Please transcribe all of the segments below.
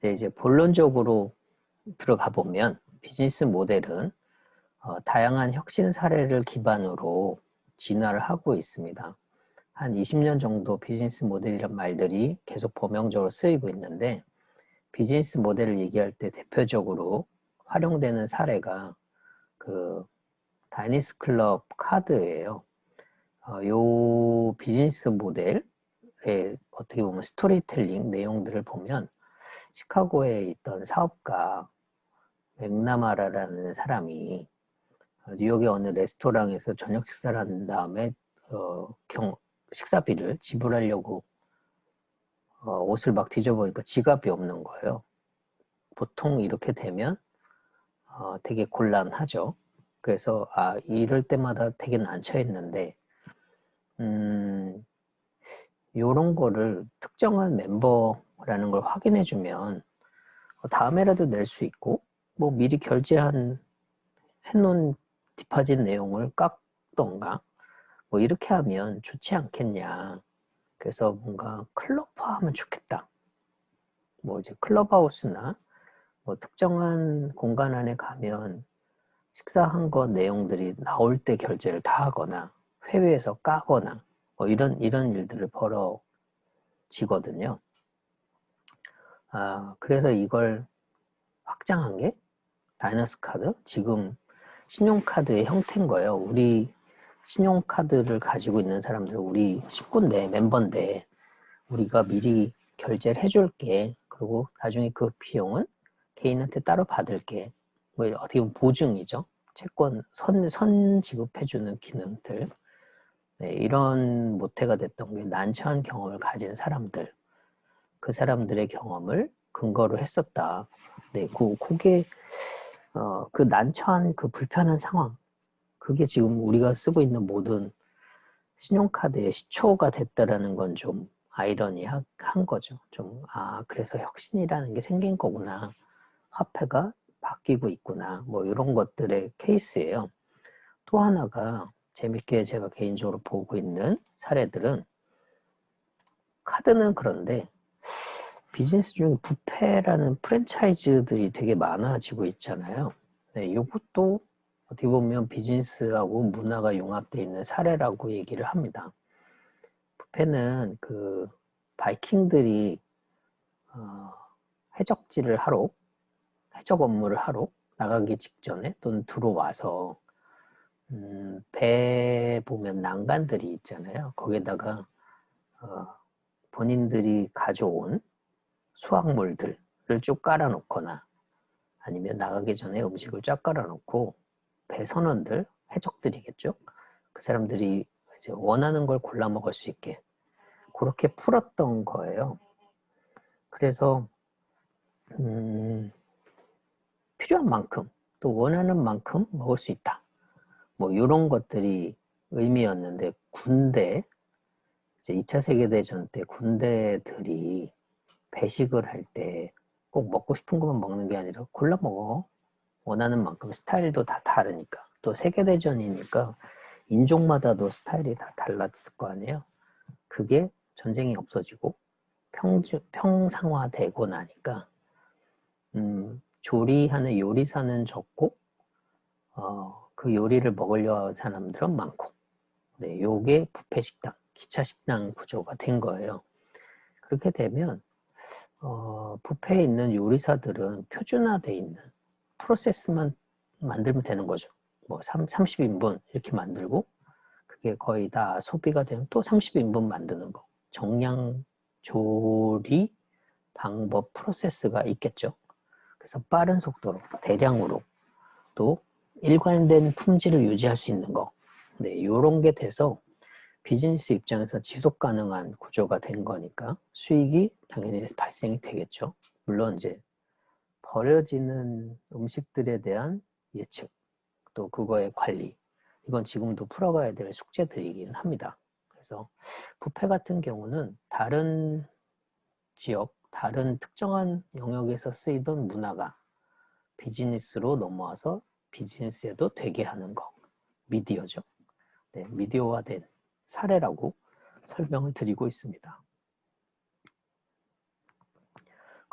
이제 본론적으로 들어가 보면 비즈니스 모델은 다양한 혁신 사례를 기반으로 진화를 하고 있습니다. 한 20년 정도 비즈니스 모델이란 말들이 계속 범용적으로 쓰이고 있는데, 비즈니스 모델을 얘기할 때 대표적으로 활용되는 사례가 그 다이니스 클럽 카드예요. 요 비즈니스 모델의 어떻게 보면 스토리텔링 내용들을 보면, 시카고에 있던 사업가 맥나마라라는 사람이 뉴욕의 어느 레스토랑에서 저녁 식사를 한 다음에 식사비를 지불하려고 옷을 막 뒤져보니까 지갑이 없는 거예요. 보통 이렇게 되면 되게 곤란하죠. 그래서 이럴 때마다 되게 난처했는데, 요런 거를 특정한 멤버라는 걸 확인해주면 다음에라도 낼 수 있고, 뭐 미리 해놓은 디파짓 내용을 깎던가 뭐 이렇게 하면 좋지 않겠냐. 그래서 뭔가 클럽화하면 좋겠다. 뭐 이제 클럽하우스나 뭐 특정한 공간 안에 가면 식사한 거 내용들이 나올 때 결제를 다 하거나 회의에서 까거나 뭐 이런 일들을 벌어지거든요. 그래서 이걸 확장한 게 다이너스 카드, 지금 신용카드의 형태인 거예요. 우리 신용카드를 가지고 있는 사람들, 우리 식구인데, 멤버인데, 우리가 미리 결제를 해줄게. 그리고 나중에 그 비용은 개인한테 따로 받을게. 뭐 어떻게 보면 보증이죠. 채권 선 지급해주는 기능들. 네, 이런 모태가 됐던 게 난처한 경험을 가진 사람들. 그 사람들의 경험을 근거로 했었다. 네, 그게 그 난처한 그 불편한 상황. 그게 지금 우리가 쓰고 있는 모든 신용카드의 시초가 됐다라는 건 좀 아이러니한 거죠. 그래서 혁신이라는 게 생긴 거구나. 화폐가 바뀌고 있구나. 뭐 이런 것들의 케이스예요. 또 하나가 재밌게 제가 개인적으로 보고 있는 사례들은, 카드는 그런데 비즈니스 중에 뷔페라는 프랜차이즈들이 되게 많아지고 있잖아요. 네, 이것도 어떻게 보면 비즈니스하고 문화가 융합되어 있는 사례라고 얘기를 합니다. 뷔페는 그 바이킹들이 해적질을 하러, 해적 업무를 하러 나가기 직전에 또는 들어와서 배 보면 난간들이 있잖아요. 거기에다가 본인들이 가져온 수확물들을 쭉 깔아놓거나, 아니면 나가기 전에 음식을 쫙 깔아놓고 배 선원들, 해적들이겠죠. 그 사람들이 이제 원하는 걸 골라 먹을 수 있게 그렇게 풀었던 거예요. 그래서 필요한 만큼 또 원하는 만큼 먹을 수 있다. 뭐 이런 것들이 의미였는데, 군대, 이제 2차 세계대전 때 군대들이 배식을 할 때 꼭 먹고 싶은 것만 먹는 게 아니라 골라 먹어. 원하는 만큼. 스타일도 다 다르니까. 또 세계대전이니까 인종마다도 스타일이 다 달랐을 거 아니에요. 그게 전쟁이 없어지고 평상화되고 나니까 조리하는 요리사는 적고 그 요리를 먹으려 하는 사람들은 많고, 네, 요게 뷔페 식당, 기차 식당 구조가 된 거예요. 그렇게 되면 뷔페에 있는 요리사들은 표준화되어 있는 프로세스만 만들면 되는 거죠. 뭐 30인분 이렇게 만들고, 그게 거의 다 소비가 되면 또 30인분 만드는 거. 정량 조리 방법 프로세스가 있겠죠. 그래서 빠른 속도로 대량으로 또 일관된 품질을 유지할 수 있는 거. 네, 이런 게 돼서 비즈니스 입장에서 지속 가능한 구조가 된 거니까 수익이 당연히 발생이 되겠죠. 물론 이제 버려지는 음식들에 대한 예측, 또 그거의 관리, 이건 지금도 풀어가야 될 숙제들이긴 합니다. 그래서 뷔페 같은 경우는 다른 지역, 다른 특정한 영역에서 쓰이던 문화가 비즈니스로 넘어와서 비즈니스에도 되게 하는 거, 미디어죠. 네, 미디어화된 사례라고 설명을 드리고 있습니다.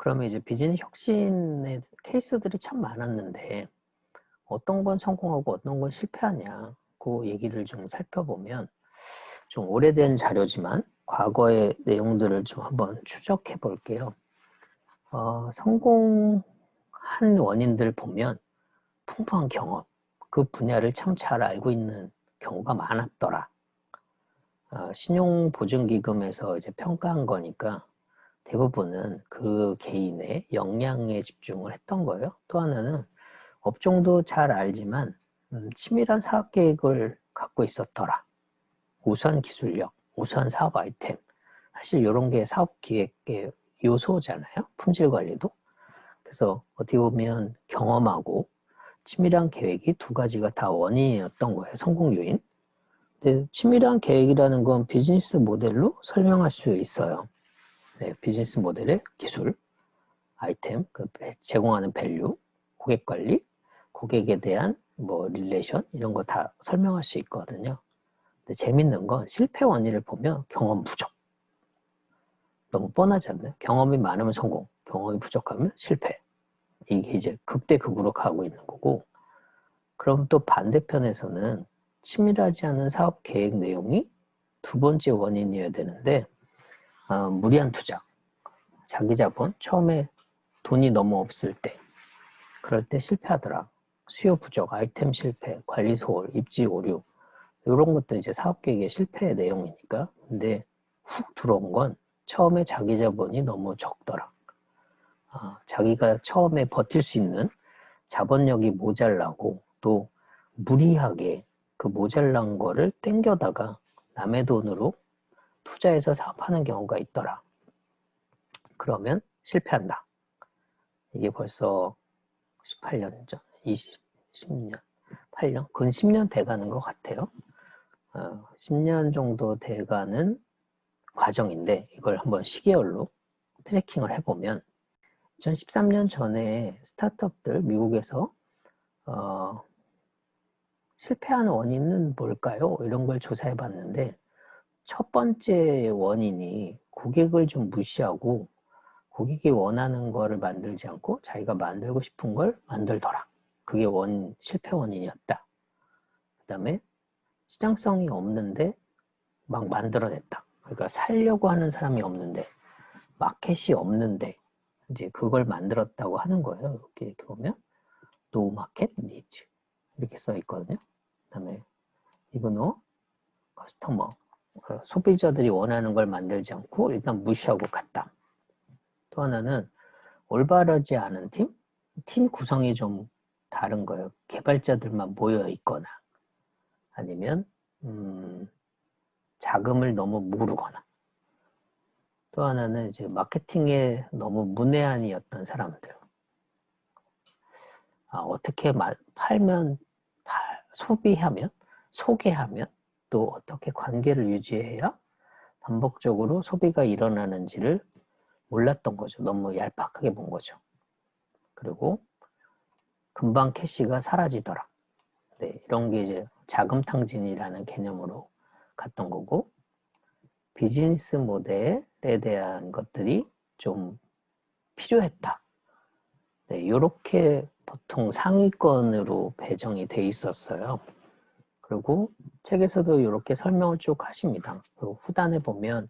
그러면 이제 비즈니스 혁신의 케이스들이 참 많았는데 어떤 건 성공하고 어떤 건 실패하냐 그 얘기를 좀 살펴보면 좀 오래된 자료지만 과거의 내용들을 좀 한번 추적해 볼게요. 성공한 원인들 보면 풍부한 경험, 그 분야를 참 잘 알고 있는 경우가 많았더라. 신용보증기금에서 이제 평가한 거니까 대부분은 그 개인의 역량에 집중을 했던 거예요. 또 하나는 업종도 잘 알지만 치밀한 사업 계획을 갖고 있었더라. 우수한 기술력, 우수한 사업 아이템. 사실 이런 게 사업 기획의 요소잖아요. 품질 관리도. 그래서 어떻게 보면 경험하고 치밀한 계획이 두 가지가 다 원인이었던 거예요. 성공 요인. 근데 치밀한 계획이라는 건 비즈니스 모델로 설명할 수 있어요. 네, 비즈니스 모델의 기술, 아이템, 그 제공하는 밸류, 고객 관리, 고객에 대한 뭐 릴레이션 이런 거 다 설명할 수 있거든요. 근데 재밌는 건 실패 원인을 보면 경험 부족. 너무 뻔하지 않나요? 경험이 많으면 성공, 경험이 부족하면 실패. 이게 이제 극대극으로 가고 있는 거고, 그럼 또 반대편에서는 치밀하지 않은 사업 계획 내용이 두 번째 원인이어야 되는데 무리한 투자, 자기 자본, 처음에 돈이 너무 없을 때 그럴 때 실패하더라. 수요 부족, 아이템 실패, 관리 소홀, 입지 오류 이런 것도 이제 사업 계획의 실패의 내용이니까. 근데 훅 들어온 건 처음에 자기 자본이 너무 적더라. 자기가 처음에 버틸 수 있는 자본력이 모자라고 또 무리하게 그 모자란 거를 땡겨다가 남의 돈으로 투자해서 사업하는 경우가 있더라. 그러면 실패한다. 이게 벌써 18년 전, 10년, 8년? 근 10년 돼가는 것 같아요. 10년 정도 돼가는 과정인데 이걸 한번 시계열로 트래킹을 해보면 2013년 전에 스타트업들 미국에서 실패하는 원인은 뭘까요? 이런 걸 조사해 봤는데 첫 번째 원인이 고객을 좀 무시하고 고객이 원하는 거를 만들지 않고 자기가 만들고 싶은 걸 만들더라. 그게 실패 원인이었다. 그 다음에 시장성이 없는데 막 만들어냈다. 그러니까 살려고 하는 사람이 없는데 마켓이 없는데 이제 그걸 만들었다고 하는 거예요. 이렇게 보면 노 마켓 니즈 이렇게 써 있거든요. 그 다음에 이거노 커스터머 소비자들이 원하는 걸 만들지 않고 일단 무시하고 갔다. 또 하나는 올바르지 않은 팀 구성이 좀 다른 거예요. 개발자들만 모여 있거나 아니면 자금을 너무 모르거나 또 하나는 이제 마케팅에 너무 문외한이었던 사람들. 어떻게 팔면, 소비하면, 소개하면 또 어떻게 관계를 유지해야 반복적으로 소비가 일어나는지를 몰랐던 거죠. 너무 얄팍하게 본 거죠. 그리고 금방 캐시가 사라지더라. 네, 이런 게 이제 자금탕진이라는 개념으로 갔던 거고 비즈니스 모델에 대한 것들이 좀 필요했다. 네, 이렇게 보통 상위권으로 배정이 돼 있었어요. 그리고 책에서도 이렇게 설명을 쭉 하십니다. 그리고 후단에 보면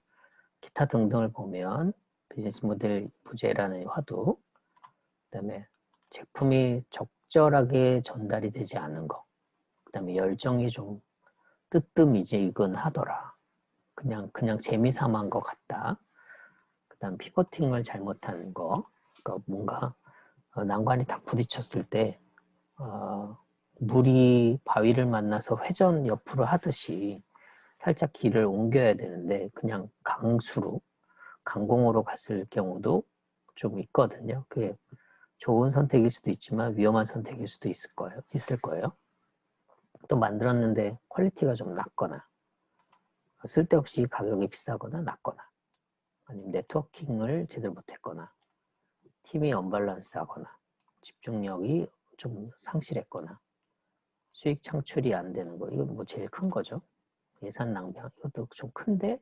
기타 등등을 보면 비즈니스 모델 부재라는 화두, 그 다음에 제품이 적절하게 전달이 되지 않은 거, 그 다음에 열정이 좀 뜨뜻미지근하더라. 그냥 재미삼한 것 같다. 그 다음 피버팅을 잘못한 거, 그러니까 뭔가 난관이 딱 부딪혔을 때 물이 바위를 만나서 회전 옆으로 하듯이 살짝 길을 옮겨야 되는데 그냥 강공으로 갔을 경우도 좀 있거든요. 그게 좋은 선택일 수도 있지만 위험한 선택일 수도 있을 거예요. 또 만들었는데 퀄리티가 좀 낮거나 쓸데없이 가격이 비싸거나 낮거나 아니면 네트워킹을 제대로 못했거나 팀이 언밸런스하거나 집중력이 좀 상실했거나 수익 창출이 안 되는 거 이건 뭐 제일 큰 거죠. 예산 낭비 이것도 좀 큰데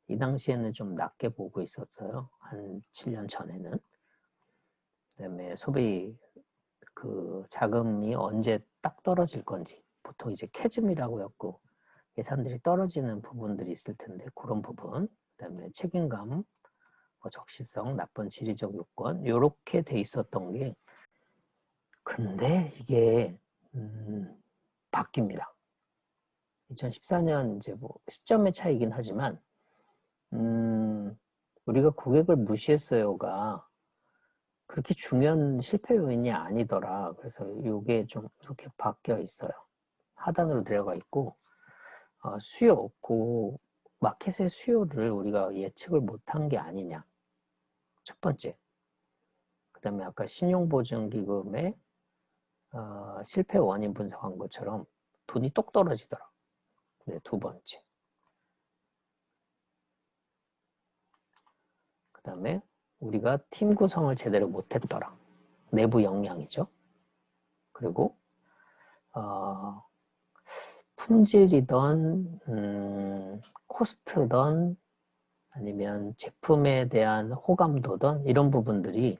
이 당시에는 좀 낮게 보고 있었어요. 한 7년 전에는. 그다음에 소비 그 자금이 언제 딱 떨어질 건지, 보통 이제 캐즘이라고 했고 예산들이 떨어지는 부분들이 있을 텐데 그런 부분, 그다음에 책임감, 뭐 적시성, 나쁜 지리적 요건 이렇게 돼 있었던 게, 근데 이게 바뀝니다. 2014년 이제 뭐 시점의 차이긴 하지만 우리가 고객을 무시했어요가 그렇게 중요한 실패 요인이 아니더라. 그래서 이게 좀 이렇게 바뀌어 있어요. 하단으로 내려가 있고, 수요, 그 마켓의 수요를 우리가 예측을 못한 게 아니냐. 첫 번째. 그 다음에 아까 신용보증기금의 실패 원인 분석한 것처럼 돈이 똑 떨어지더라. 네, 두 번째. 그 다음에 우리가 팀 구성을 제대로 못했더라. 내부 역량이죠. 그리고 품질이든 코스트든 아니면 제품에 대한 호감도든 이런 부분들이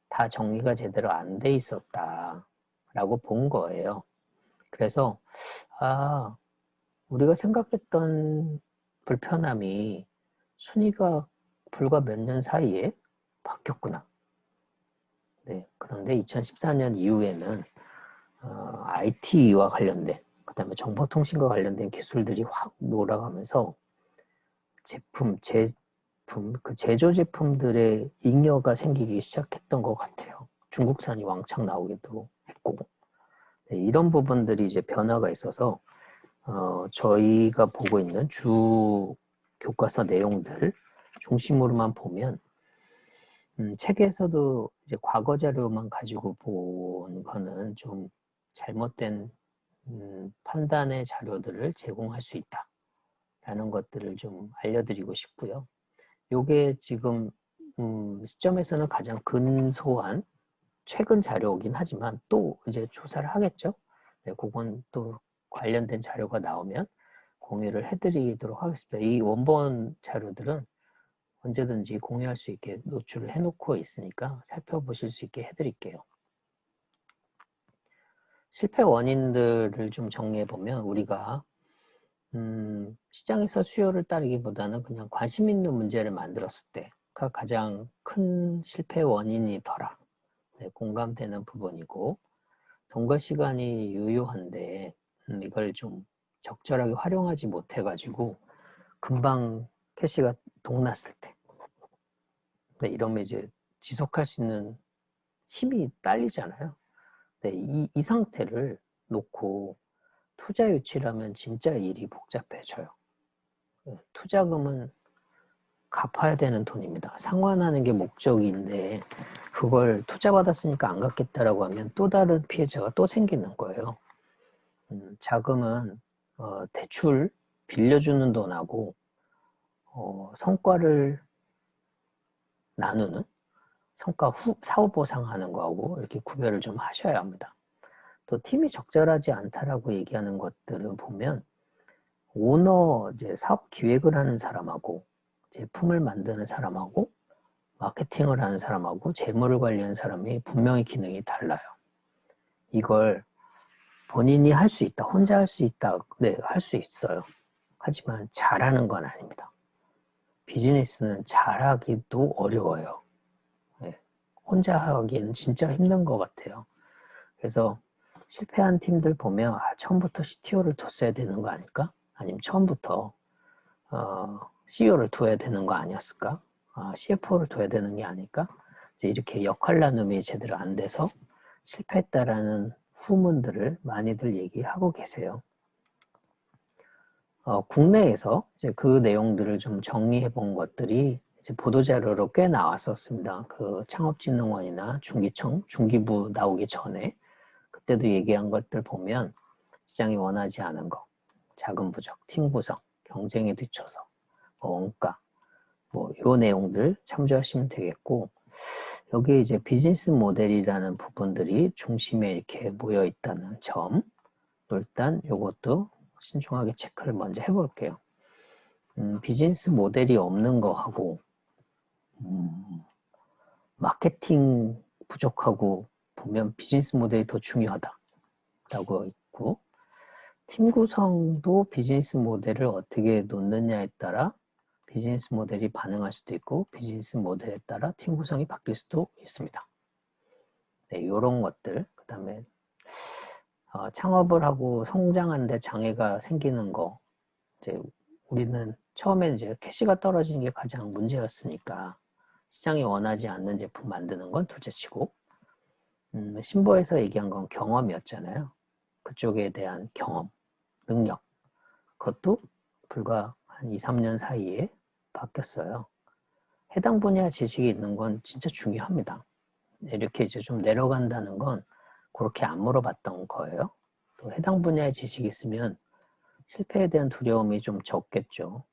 다 정리가 제대로 안 돼 있었다라고 본 거예요. 그래서 우리가 생각했던 불편함이 순위가 불과 몇 년 사이에 바뀌었구나. 네, 그런데 2014년 이후에는 IT와 관련된, 그 다음에 정보통신과 관련된 기술들이 확 몰아가면서 그 제조 제품들의 잉여가 생기기 시작했던 것 같아요. 중국산이 왕창 나오기도 했고, 네, 이런 부분들이 이제 변화가 있어서 저희가 보고 있는 주 교과서 내용들 중심으로만 보면 책에서도 이제 과거 자료만 가지고 본 거는 좀 잘못된 판단의 자료들을 제공할 수 있다라는 것들을 좀 알려드리고 싶고요. 요게 지금 시점에서는 가장 근소한 최근 자료이긴 하지만 또 이제 조사를 하겠죠. 네, 그건 또 관련된 자료가 나오면 공유를 해드리도록 하겠습니다. 이 원본 자료들은 언제든지 공유할 수 있게 노출을 해놓고 있으니까 살펴보실 수 있게 해드릴게요. 실패 원인들을 좀 정리해보면 우리가 시장에서 수요를 따르기보다는 그냥 관심 있는 문제를 만들었을 때가 가장 큰 실패 원인이더라. 네, 공감되는 부분이고, 돈과 시간이 유효한데 이걸 좀 적절하게 활용하지 못해가지고 금방 캐시가 동났을 때, 네, 이러면 이제 지속할 수 있는 힘이 딸리잖아요. 네, 이 상태를 놓고 투자 유치라면 진짜 일이 복잡해져요. 네, 투자금은 갚아야 되는 돈입니다. 상환하는 게 목적인데 그걸 투자 받았으니까 안 갚겠다라고 하면 또 다른 피해자가 또 생기는 거예요. 자금은 대출 빌려주는 돈하고 성과를 나누는 성과 후 사후 보상하는 거하고 이렇게 구별을 좀 하셔야 합니다. 또 팀이 적절하지 않다라고 얘기하는 것들을 보면 오너 이제 사업 기획을 하는 사람하고 제품을 만드는 사람하고 마케팅을 하는 사람하고 재무를 관리하는 사람이 분명히 기능이 달라요. 이걸 본인이 할 수 있다, 혼자 할 수 있다, 네, 할 수 있어요. 하지만 잘하는 건 아닙니다. 비즈니스는 잘하기도 어려워요. 네, 혼자 하기에는 진짜 힘든 것 같아요. 그래서 실패한 팀들 보면 처음부터 CTO를 뒀어야 되는 거 아닐까? 아니면 처음부터 CEO를 둬야 되는 거 아니었을까? CFO를 둬야 되는 게 아닐까? 이렇게 역할 나눔이 제대로 안 돼서 실패했다라는 후문들을 많이들 얘기하고 계세요. 국내에서 이제 그 내용들을 좀 정리해 본 것들이 이제 보도자료로 꽤 나왔었습니다. 그 창업진흥원이나 중기청, 중기부 나오기 전에 그때도 얘기한 것들 보면 시장이 원하지 않은 거, 자금 부족, 팀 구성, 경쟁에 뒤쳐서, 원가, 뭐 요 내용들 참조하시면 되겠고, 여기에 이제 비즈니스 모델이라는 부분들이 중심에 이렇게 모여 있다는 점, 일단 요것도 신중하게 체크를 먼저 해볼게요. 비즈니스 모델이 없는 거하고 마케팅 부족하고 보면 비즈니스 모델이 더 중요하다라고 있고, 팀 구성도 비즈니스 모델을 어떻게 놓느냐에 따라 비즈니스 모델이 반응할 수도 있고 비즈니스 모델에 따라 팀 구성이 바뀔 수도 있습니다. 네, 이런 것들, 그 다음에 창업을 하고 성장하는데 장애가 생기는 거, 이제 우리는 처음에 이제 캐시가 떨어지는 게 가장 문제였으니까 시장이 원하지 않는 제품 만드는 건 둘째치고, 신보에서 얘기한 건 경험이었잖아요. 그쪽에 대한 경험, 능력, 그것도 불과 한 2, 3년 사이에 바뀌었어요. 해당 분야 지식이 있는 건 진짜 중요합니다. 이렇게 이제 좀 내려간다는 건 그렇게 안 물어봤던 거예요. 또 해당 분야의 지식이 있으면 실패에 대한 두려움이 좀 적겠죠.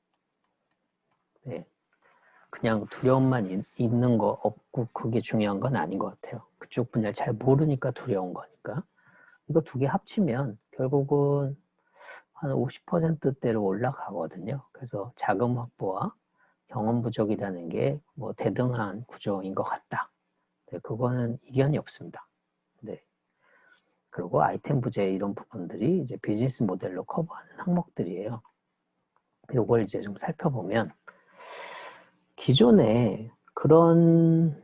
네. 그냥 두려움만 있는 거 없고 그게 중요한 건 아닌 것 같아요. 그쪽 분야를 잘 모르니까 두려운 거니까. 이거 두 개 합치면 결국은 한 50%대로 올라가거든요. 그래서 자금 확보와 경험 부족이라는 게 뭐 대등한 구조인 것 같다. 네, 그거는 이견이 없습니다. 네. 그리고 아이템 부재 이런 부분들이 이제 비즈니스 모델로 커버하는 항목들이에요. 이걸 이제 좀 살펴보면 기존에 그런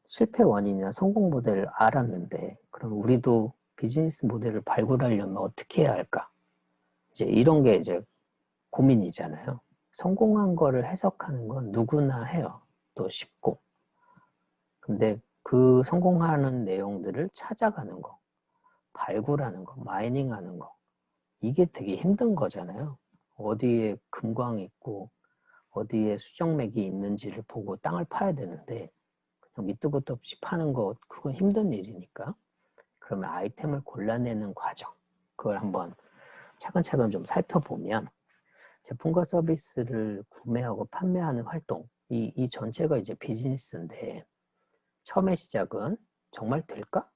실패 원인이나 성공 모델을 알았는데 그럼 우리도 비즈니스 모델을 발굴하려면 어떻게 해야 할까? 이제 이런 게 이제 고민이잖아요. 성공한 거를 해석하는 건 누구나 해요. 또 쉽고. 근데 그 성공하는 내용들을 찾아가는 거, 발굴하는 거, 마이닝하는 거, 이게 되게 힘든 거잖아요. 어디에 금광이 있고 어디에 수정맥이 있는지를 보고 땅을 파야 되는데 그냥 밑도 끝도 없이 파는 거, 그건 힘든 일이니까. 그러면 아이템을 골라내는 과정, 그걸 한번 차근차근 좀 살펴보면 제품과 서비스를 구매하고 판매하는 활동, 이 전체가 이제 비즈니스인데 처음에 시작은 정말 될까?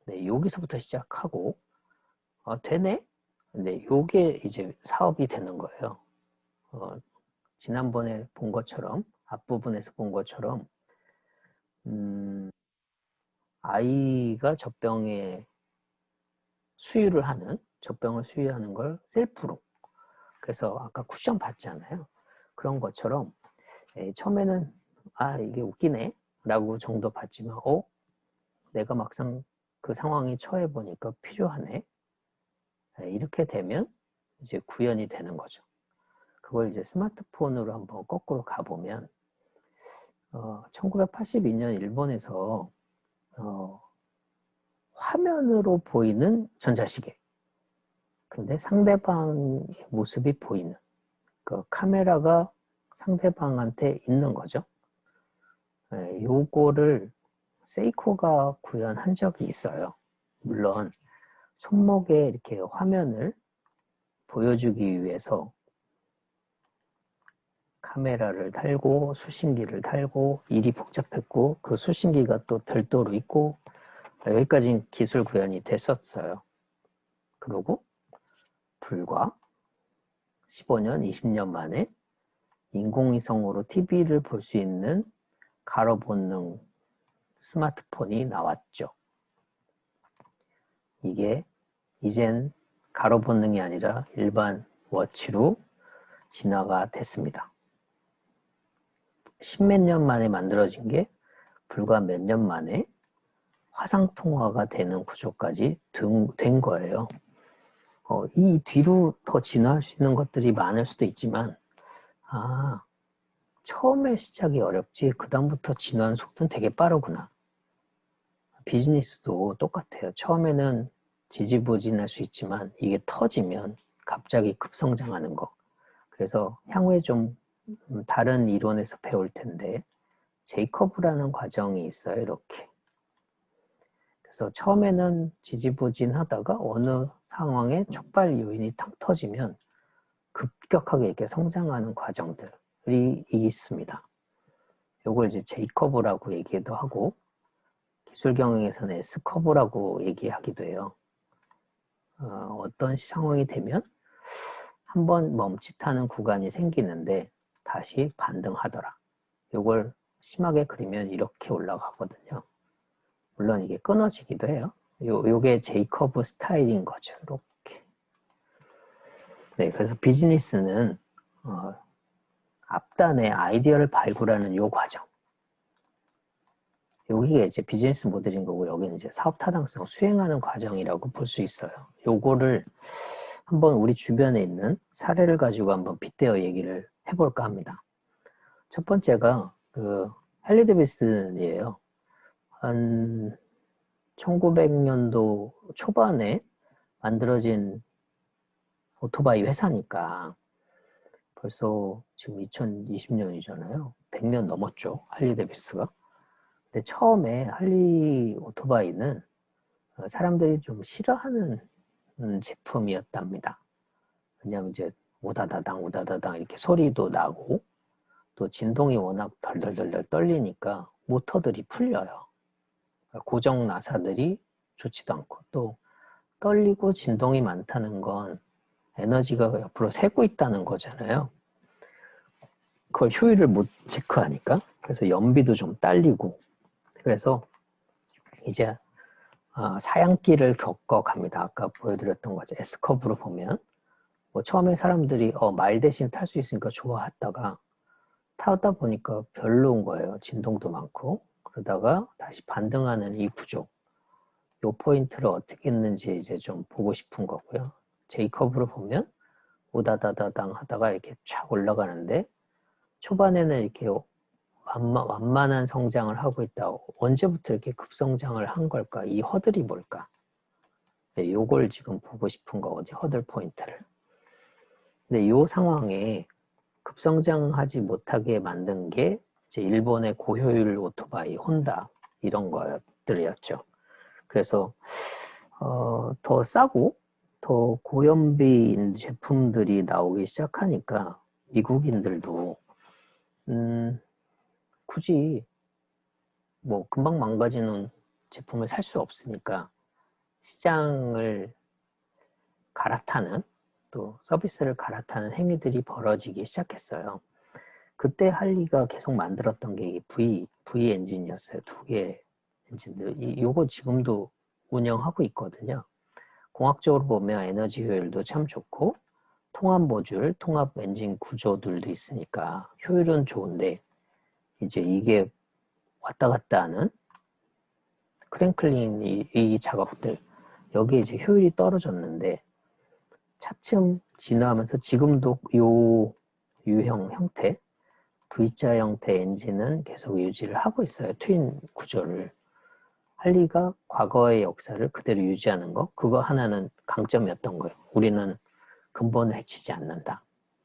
네, 여기서부터 시작하고 되네? 근데 요게 이제 사업이 되는 거예요. 지난번에 본 것처럼 앞부분에서 본 것처럼 아이가 젖병을 수유하는 걸 셀프로, 그래서 아까 쿠션 봤잖아요. 그런 것처럼 처음에는 이게 웃기네 라고 정도 봤지만 내가 막상 그 상황에 처해 보니까 필요하네. 이렇게 되면 이제 구현이 되는 거죠. 그걸 이제 스마트폰으로 한번 거꾸로 가보면 1982년 일본에서 화면으로 보이는 전자시계, 근데 상대방의 모습이 보이는, 그 카메라가 상대방한테 있는 거죠. 요거를 세이코가 구현한 적이 있어요. 물론 손목에 이렇게 화면을 보여주기 위해서 카메라를 달고 수신기를 달고 일이 복잡했고 그 수신기가 또 별도로 있고 여기까지 기술 구현이 됐었어요. 그리고 불과 15년, 20년 만에 인공위성으로 TV를 볼 수 있는 가로 본능 스마트폰이 나왔죠. 이게 이젠 가로 본능이 아니라 일반 워치로 진화가 됐습니다. 10몇 년 만에 만들어진 게 불과 몇 년 만에 화상통화가 되는 구조까지 된 거예요. 이 뒤로 더 진화할 수 있는 것들이 많을 수도 있지만 처음에 시작이 어렵지 그 다음부터 진화하는 속도는 되게 빠르구나. 비즈니스도 똑같아요. 처음에는 지지부진할 수 있지만 이게 터지면 갑자기 급성장하는 거. 그래서 향후에 좀 다른 이론에서 배울 텐데 제이커브라는 과정이 있어요. 이렇게. 그래서 처음에는 지지부진하다가 어느 상황에 촉발 요인이 탁 터지면 급격하게 이렇게 성장하는 과정들이 있습니다. 요걸 이제 J커브라고 얘기도 하고 기술 경영에서는 S커브라고 얘기하기도 해요. 어떤 상황이 되면 한번 멈칫하는 구간이 생기는데 다시 반등하더라. 요걸 심하게 그리면 이렇게 올라가거든요. 물론 이게 끊어지기도 해요. 요게 제이커브 스타일인 거죠. 이렇게. 네, 그래서 비즈니스는 앞단에 아이디어를 발굴하는 요 과정. 여기가 이제 비즈니스 모델인 거고, 여기는 이제 사업 타당성 수행하는 과정이라고 볼 수 있어요. 요거를 한번 우리 주변에 있는 사례를 가지고 한번 빗대어 얘기를 해볼까 합니다. 첫 번째가 그 할리 데이비슨이에요. 한 1900년도 초반에 만들어진 오토바이 회사니까 벌써 지금 2020년이잖아요. 100년 넘었죠. 할리 데이비스가. 근데 처음에 할리 오토바이는 사람들이 좀 싫어하는 제품이었답니다. 왜냐하면 이제 우다다당 우다다당 이렇게 소리도 나고 또 진동이 워낙 덜덜덜덜 떨리니까 모터들이 풀려요. 고정 나사들이 좋지도 않고 또 떨리고 진동이 많다는 건 에너지가 옆으로 새고 있다는 거잖아요. 그 효율을 못 체크하니까. 그래서 연비도 좀 딸리고. 그래서 이제 사양길을 겪어갑니다. 아까 보여드렸던 거죠. S커브로 보면 뭐 처음에 사람들이 말 대신 탈 수 있으니까 좋아했다가 타다 보니까 별로인 거예요. 진동도 많고. 그러다가 다시 반등하는 이 구조. 요 포인트를 어떻게 했는지 이제 좀 보고 싶은 거고요. J커브로 보면 오다다다당 하다가 이렇게 쫙 올라가는데 초반에는 이렇게 완만한 성장을 하고 있다. 언제부터 이렇게 급성장을 한 걸까? 이 허들이 뭘까? 네, 요걸 지금 보고 싶은 거거든요. 허들 포인트를. 근데 요 상황에 급성장하지 못하게 만든 게 이제 일본의 고효율 오토바이 혼다 이런 것들이었죠. 그래서 더 싸고 더 고연비인 제품들이 나오기 시작하니까 미국인들도 굳이 뭐 금방 망가지는 제품을 살 수 없으니까 시장을 갈아타는 또 서비스를 갈아타는 행위들이 벌어지기 시작했어요. 그때 할리가 계속 만들었던 게 V 엔진이었어요. 두 개 엔진들. 요거 지금도 운영하고 있거든요. 공학적으로 보면 에너지 효율도 참 좋고 통합 모듈, 통합 엔진 구조들도 있으니까 효율은 좋은데 이제 이게 왔다 갔다 하는 크랭클링 이 작업들 여기에 이제 효율이 떨어졌는데 차츰 진화하면서 지금도 요 유형 형태 V자 형태 엔진은 계속 유지를 하고 있어요. 트윈 구조를. 할리가 과거의 역사를 그대로 유지하는 거 그거 하나는 강점이었던 거예요. 우리는 근본을 해치지 않는다.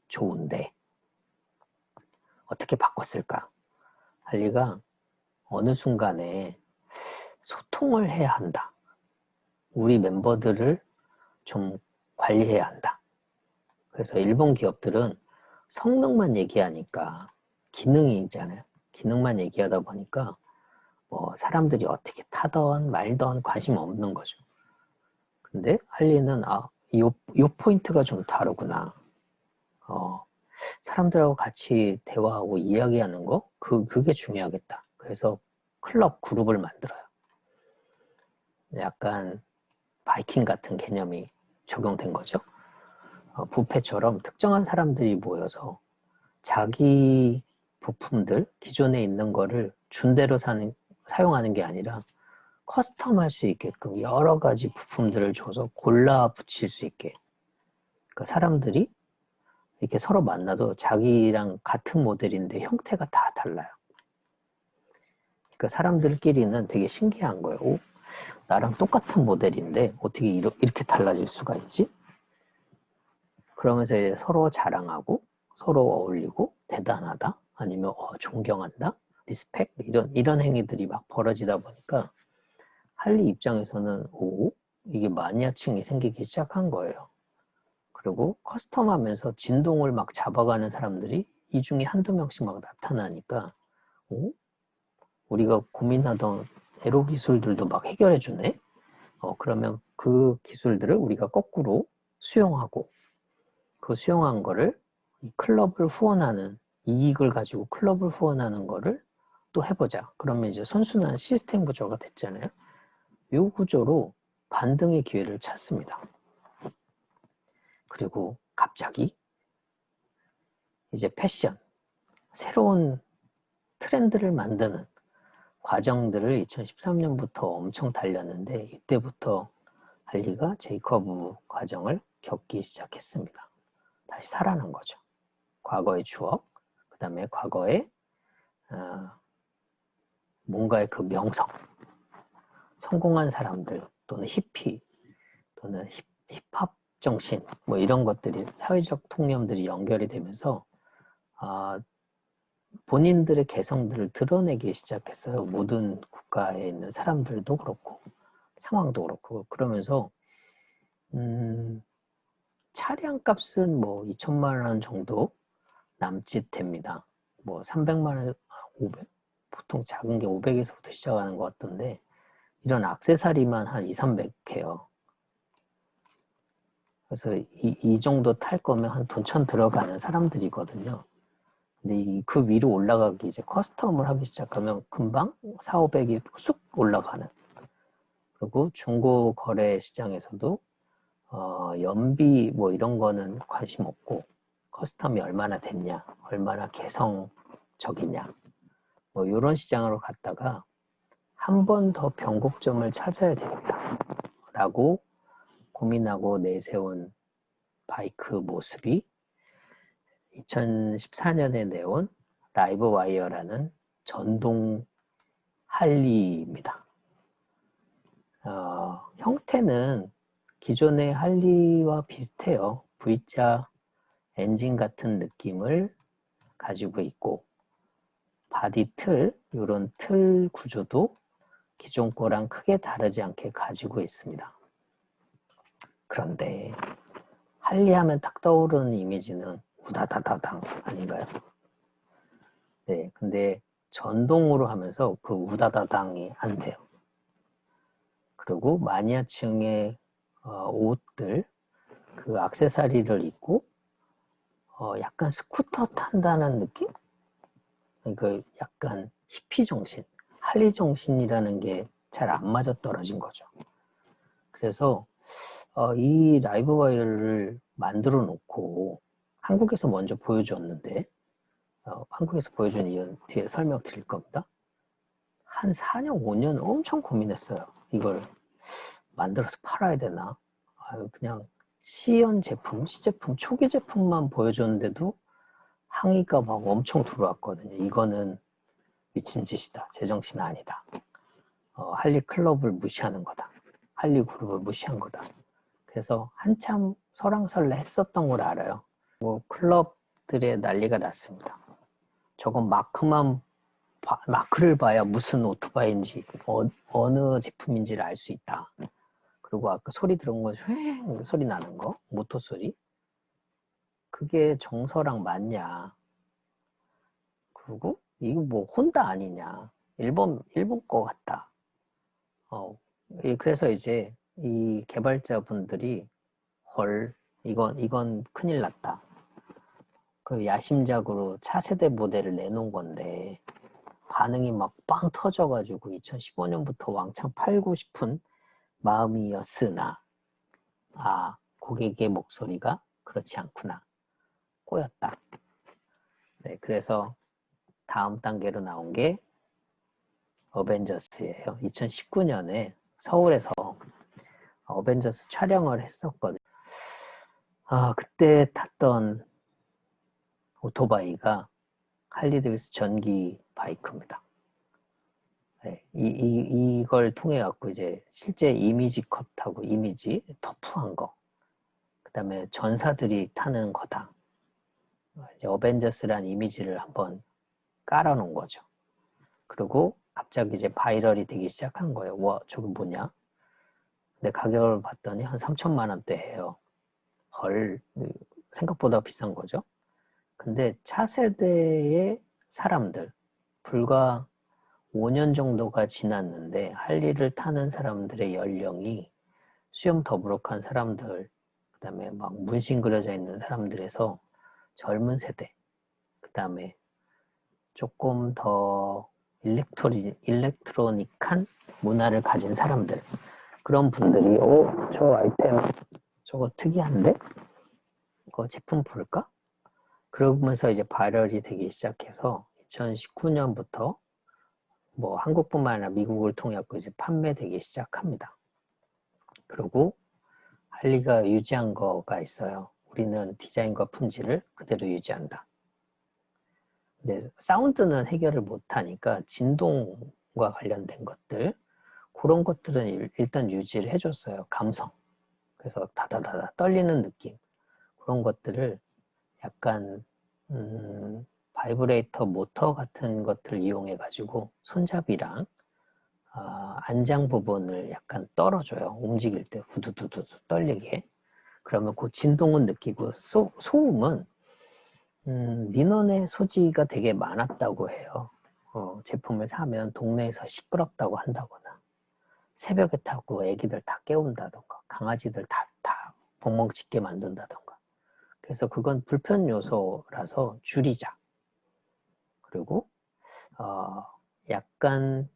좋은데 어떻게 바꿨을까? 할리가 어느 순간에 소통을 해야 한다. 우리 멤버들을 좀 관리해야 한다. 그래서 일본 기업들은 성능만 얘기하니까 기능이 있잖아요. 기능만 얘기하다 보니까 뭐 사람들이 어떻게 타던 말던 관심 없는 거죠. 근데 할리는 요 포인트가 좀 다르구나. 사람들하고 같이 대화하고 이야기하는 거 그게 중요하겠다. 그래서 클럽 그룹을 만들어요. 약간 바이킹 같은 개념이 적용된 거죠. 뷔페처럼 특정한 사람들이 모여서 자기 부품들 기존에 있는 거를 준 대로 사용하는 게 아니라 커스텀할 수 있게끔 여러 가지 부품들을 줘서 골라 붙일 수 있게. 그러니까 사람들이 이렇게 서로 만나도 자기랑 같은 모델인데 형태가 다 달라요. 그러니까 사람들끼리는 되게 신기한 거예요. 나랑 똑같은 모델인데 어떻게 이렇게 달라질 수가 있지? 그러면서 이제 서로 자랑하고 서로 어울리고 대단하다 아니면 존경한다 리스펙 이런 행위들이 막 벌어지다 보니까 할리 입장에서는 이게 마니아층이 생기기 시작한 거예요. 그리고 커스텀하면서 진동을 막 잡아가는 사람들이 이 중에 한두 명씩 막 나타나니까 우리가 고민하던 에로 기술들도 막 해결해 주네. 그러면 그 기술들을 우리가 거꾸로 수용하고 그 수용한 거를 이 클럽을 후원하는 이익을 가지고 클럽을 후원하는 거를 또 해보자. 그러면 이제 선순환 시스템 구조가 됐잖아요. 이 구조로 반등의 기회를 찾습니다. 그리고 갑자기 이제 패션, 새로운 트렌드를 만드는 과정들을 2013년부터 엄청 달렸는데 이때부터 할리가 제이커브 과정을 겪기 시작했습니다. 다시 살아난 거죠. 과거의 추억, 그 다음에 과거의 뭔가의 그 명성, 성공한 사람들 또는 히피 또는 힙합 정신 뭐 이런 것들이 사회적 통념들이 연결이 되면서 본인들의 개성들을 드러내기 시작했어요. 모든 국가에 있는 사람들도 그렇고 상황도 그렇고 그러면서 차량값은 뭐 2천만 원 정도 남짓 됩니다. 뭐 300만 원, 500, 보통 작은 게 500에서부터 시작하는 것 같던데 이런 액세서리만 한 2, 300 해요. 그래서 이 정도 탈 거면 한 돈 1,000 들어가는 사람들이거든요. 근데 그 위로 올라가기 이제 커스텀을 하기 시작하면 금방 4, 500이 쑥 올라가는. 그리고 중고 거래 시장에서도 연비 뭐 이런 거는 관심 없고 커스텀이 얼마나 됐냐, 얼마나 개성적이냐 뭐 이런 시장으로 갔다가 한 번 더 변곡점을 찾아야 되겠다 라고 고민하고 내세운 바이크 모습이 2014년에 내온 라이브 와이어라는 전동 할리입니다. 형태는 기존의 할리와 비슷해요. V자 엔진 같은 느낌을 가지고 있고 바디 틀, 이런 틀 구조도 기존 거랑 크게 다르지 않게 가지고 있습니다. 그런데 할리 하면 딱 떠오르는 이미지는 우다다다당 아닌가요? 네, 근데 전동으로 하면서 그 우다다당이 안 돼요. 그리고 마니아층의 옷들, 그 액세서리를 입고 약간 스쿠터 탄다는 느낌? 그러니까 약간 히피 정신, 할리 정신이라는 게 잘 안 맞아 떨어진 거죠. 그래서 이 라이브 와이어를 만들어 놓고 한국에서 먼저 보여줬는데 한국에서 보여준 이유는 뒤에 설명드릴 겁니다. 한 4년, 5년 엄청 고민했어요. 이걸 만들어서 팔아야 되나? 그냥 시연 제품, 시제품, 초기 제품만 보여줬는데도 항의가 막 엄청 들어왔거든요. 이거는 미친 짓이다. 제정신 아니다. 할리 클럽을 무시하는 거다. 할리 그룹을 무시한 거다. 그래서 한참 설왕설래 했었던 걸 알아요. 뭐 클럽들의 난리가 났습니다. 저건 마크를 봐야 무슨 오토바이인지 어느 제품인지를 알 수 있다. 그리고 아까 소리 들은 거 휑 소리 나는 거 모터 소리 그게 정서랑 맞냐. 그리고 이거 뭐 혼다 아니냐. 일본 거 같다. 그래서 이제 이 개발자분들이 헐 이건 큰일 났다. 그 야심작으로 차세대 모델을 내놓은 건데 반응이 막 빵 터져가지고 2015년부터 왕창 팔고 싶은 마음이었으나 고객의 목소리가 그렇지 않구나. 꼬였다. 네, 그래서 다음 단계로 나온 게 어벤져스예요. 2019년에 서울에서 어벤져스 촬영을 했었거든요. 그때 탔던 오토바이가 할리데이비스 전기 바이크입니다. 네, 이걸 통해 갖고 이제 실제 이미지 컷하고 이미지 터프한 거, 그 다음에 전사들이 타는 거다. 이제 어벤져스란 이미지를 한번 깔아놓은 거죠. 그리고 갑자기 이제 바이럴이 되기 시작한 거예요. 와, 저게 뭐냐? 근데 가격을 봤더니 한 3천만 원대예요. 헐, 생각보다 비싼 거죠. 근데 차세대의 사람들, 불과 5년 정도가 지났는데 할리를 타는 사람들의 연령이 수염 더부룩한 사람들, 그 다음에 막 문신 그려져 있는 사람들에서 젊은 세대, 그 다음에 조금 더 일렉트로닉한 문화를 가진 사람들, 그런 분들이 저 아이템 저거 특이한데? 그거 제품 볼까? 그러면서 이제 발열이 되기 시작해서 2019년부터 뭐 한국뿐만 아니라 미국을 통해서 이제 판매되기 시작합니다. 그리고 할리가 유지한 거가 있어요. 우리는 디자인과 품질을 그대로 유지한다. 근데 사운드는 해결을 못하니까 진동과 관련된 것들, 그런 것들은 일단 유지를 해줬어요. 감성. 그래서 다다다다 떨리는 느낌. 그런 것들을 약간 바이브레이터 모터 같은 것들을 이용해 가지고 손잡이랑 안장 부분을 약간 떨어줘요. 움직일 때 후두두두 떨리게. 그러면 그 진동은 느끼고 소음은 민원의 소지가 되게 많았다고 해요. 제품을 사면 동네에서 시끄럽다고 한다거나 새벽에 타고 애기들 다 깨운다던가 강아지들 다 벙벙 짖게 만든다던가. 그래서 그건 불편 요소라서 줄이자. 그리고 약간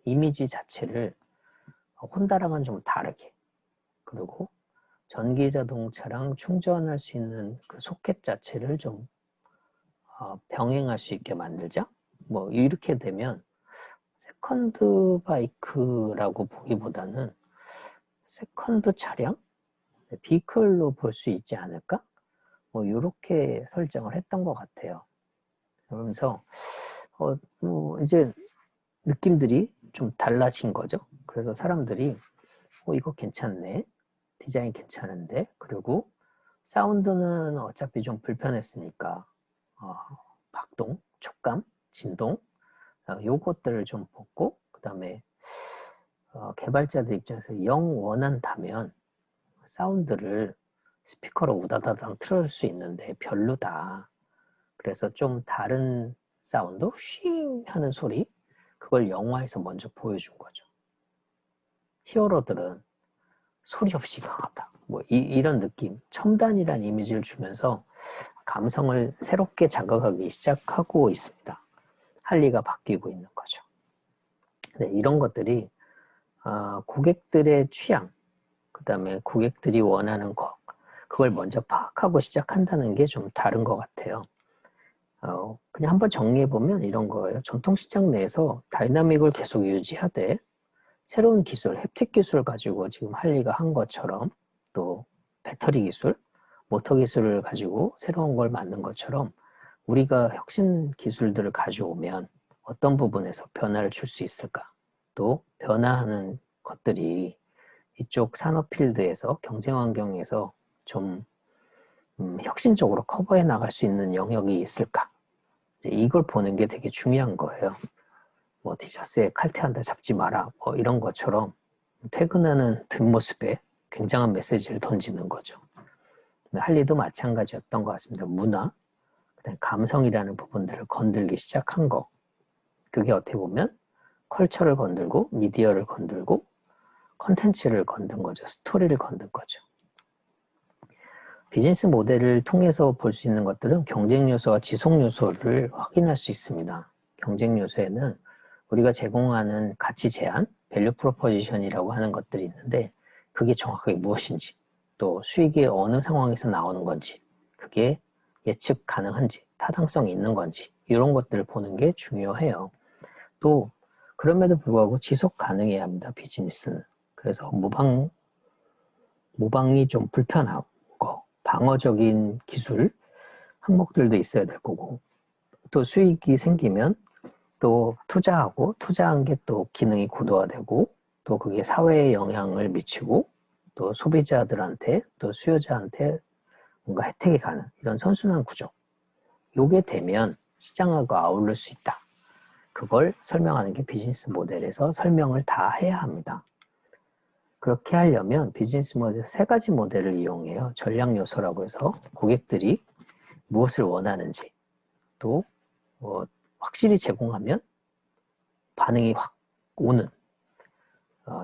이미지 자체를 혼다랑은 좀 다르게, 그리고 전기 자동차랑 충전할 수 있는 그 소켓 자체를 좀 병행할 수 있게 만들자. 뭐 이렇게 되면 세컨드 바이크라고 보기보다는 세컨드 차량, 비클로 볼 수 있지 않을까? 뭐 이렇게 설정을 했던 것 같아요. 그러면서 뭐 이제 느낌들이 좀 달라진 거죠. 그래서 사람들이 이거 괜찮네, 디자인 괜찮은데, 그리고 사운드는 어차피 좀 불편했으니까 박동, 촉감, 진동 요것들을 좀 보고, 그 다음에 개발자들 입장에서 영 원한다면 사운드를 스피커로 우다다당 틀을 수 있는데 별로다. 그래서 좀 다른 사운드, 휘 하는 소리, 그걸 영화에서 먼저 보여준 거죠. 히어로들은 소리 없이 강하다. 뭐 이런 느낌, 첨단이란 이미지를 주면서 감성을 새롭게 자극하기 시작하고 있습니다. 할리가 바뀌고 있는 거죠. 네, 이런 것들이 고객들의 취향, 그 다음에 고객들이 원하는 것, 그걸 먼저 파악하고 시작한다는 게 좀 다른 것 같아요. 그냥 한번 정리해보면 이런 거예요. 전통시장 내에서 다이나믹을 계속 유지하되 새로운 기술, 햅틱 기술을 가지고 지금 할리가 한 것처럼, 또 배터리 기술, 모터 기술을 가지고 새로운 걸 만든 것처럼 우리가 혁신 기술들을 가져오면 어떤 부분에서 변화를 줄 수 있을까? 또 변화하는 것들이 이쪽 산업 필드에서, 경쟁 환경에서 좀 혁신적으로 커버해 나갈 수 있는 영역이 있을까? 이걸 보는 게 되게 중요한 거예요. 뭐 티셔츠에 칼퇴한다 잡지 마라, 뭐 이런 것처럼 퇴근하는 뒷모습에 굉장한 메시지를 던지는 거죠. 할리도 마찬가지였던 것 같습니다. 문화, 그다음에 감성이라는 부분들을 건들기 시작한 거. 그게 어떻게 보면 컬처를 건들고 미디어를 건들고 컨텐츠를 건든 거죠. 스토리를 건든 거죠. 비즈니스 모델을 통해서 볼 수 있는 것들은 경쟁 요소와 지속 요소를 확인할 수 있습니다. 경쟁 요소에는 우리가 제공하는 가치 제한, 밸류 프로포지션이라고 하는 것들이 있는데, 그게 정확하게 무엇인지, 또 수익이 어느 상황에서 나오는 건지, 그게 예측 가능한지, 타당성이 있는 건지, 이런 것들을 보는 게 중요해요. 또 그럼에도 불구하고 지속 가능해야 합니다. 비즈니스는. 그래서 모방이 좀 불편한 거, 방어적인 기술 항목들도 있어야 될 거고, 또 수익이 생기면 또 투자하고, 투자한 게 또 기능이 고도화되고, 또 그게 사회에 영향을 미치고, 또 소비자들한테, 또 수요자한테 뭔가 혜택이 가는 이런 선순환 구조, 요게 되면 시장하고 아우를 수 있다. 그걸 설명하는 게 비즈니스 모델에서 설명을 다 해야 합니다. 그렇게 하려면 비즈니스 모델 세 가지 모델을 이용해요. 전략 요소라고 해서 고객들이 무엇을 원하는지, 또 확실히 제공하면 반응이 확 오는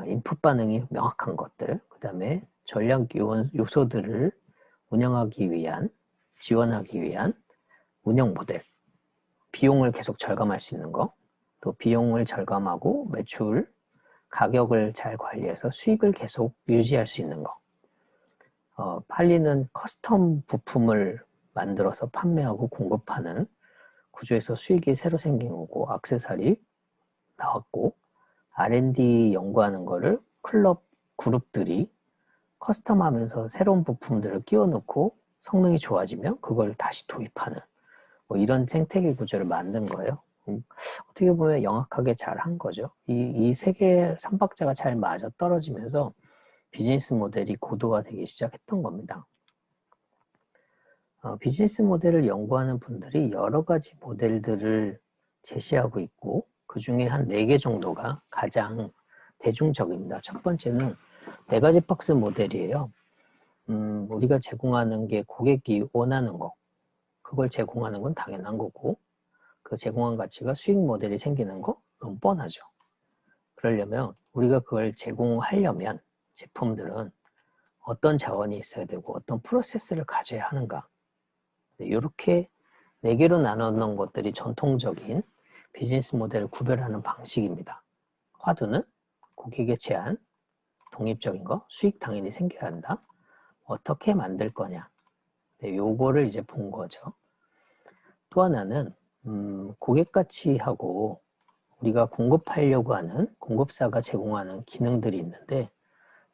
인풋 반응이 명확한 것들, 그 다음에 전략 요소들을 운영하기 위한, 지원하기 위한 운영 모델, 비용을 계속 절감할 수 있는 거, 또 비용을 절감하고 매출, 가격을 잘 관리해서 수익을 계속 유지할 수 있는 거. 팔리는 커스텀 부품을 만들어서 판매하고 공급하는 구조에서 수익이 새로 생긴 거고, 액세서리 나왔고, R&D 연구하는 거를 클럽 그룹들이 커스텀하면서 새로운 부품들을 끼워 넣고 성능이 좋아지면 그걸 다시 도입하는 뭐 이런 생태계 구조를 만든 거예요. 어떻게 보면 영악하게 잘 한 거죠. 이 세 개의 삼박자가 잘 맞아 떨어지면서 비즈니스 모델이 고도화되기 시작했던 겁니다. 비즈니스 모델을 연구하는 분들이 여러 가지 모델들을 제시하고 있고 그 중에 한 4개 정도가 가장 대중적입니다. 첫 번째는 4가지 박스 모델이에요. 우리가 제공하는 게 고객이 원하는 거, 그걸 제공하는 건 당연한 거고 그 제공한 가치가 수익 모델이 생기는 거 너무 뻔하죠. 그러려면 우리가 그걸 제공하려면 제품들은 어떤 자원이 있어야 되고 어떤 프로세스를 가져야 하는가, 이렇게 4개로 나눠놓은 것들이 전통적인 비즈니스 모델을 구별하는 방식입니다. 화두는 고객의 제한, 독립적인 거, 수익 당연히 생겨야 한다. 어떻게 만들 거냐, 요거를 이제 본 거죠. 또 하나는 고객 가치하고 우리가 공급하려고 하는 공급사가 제공하는 기능들이 있는데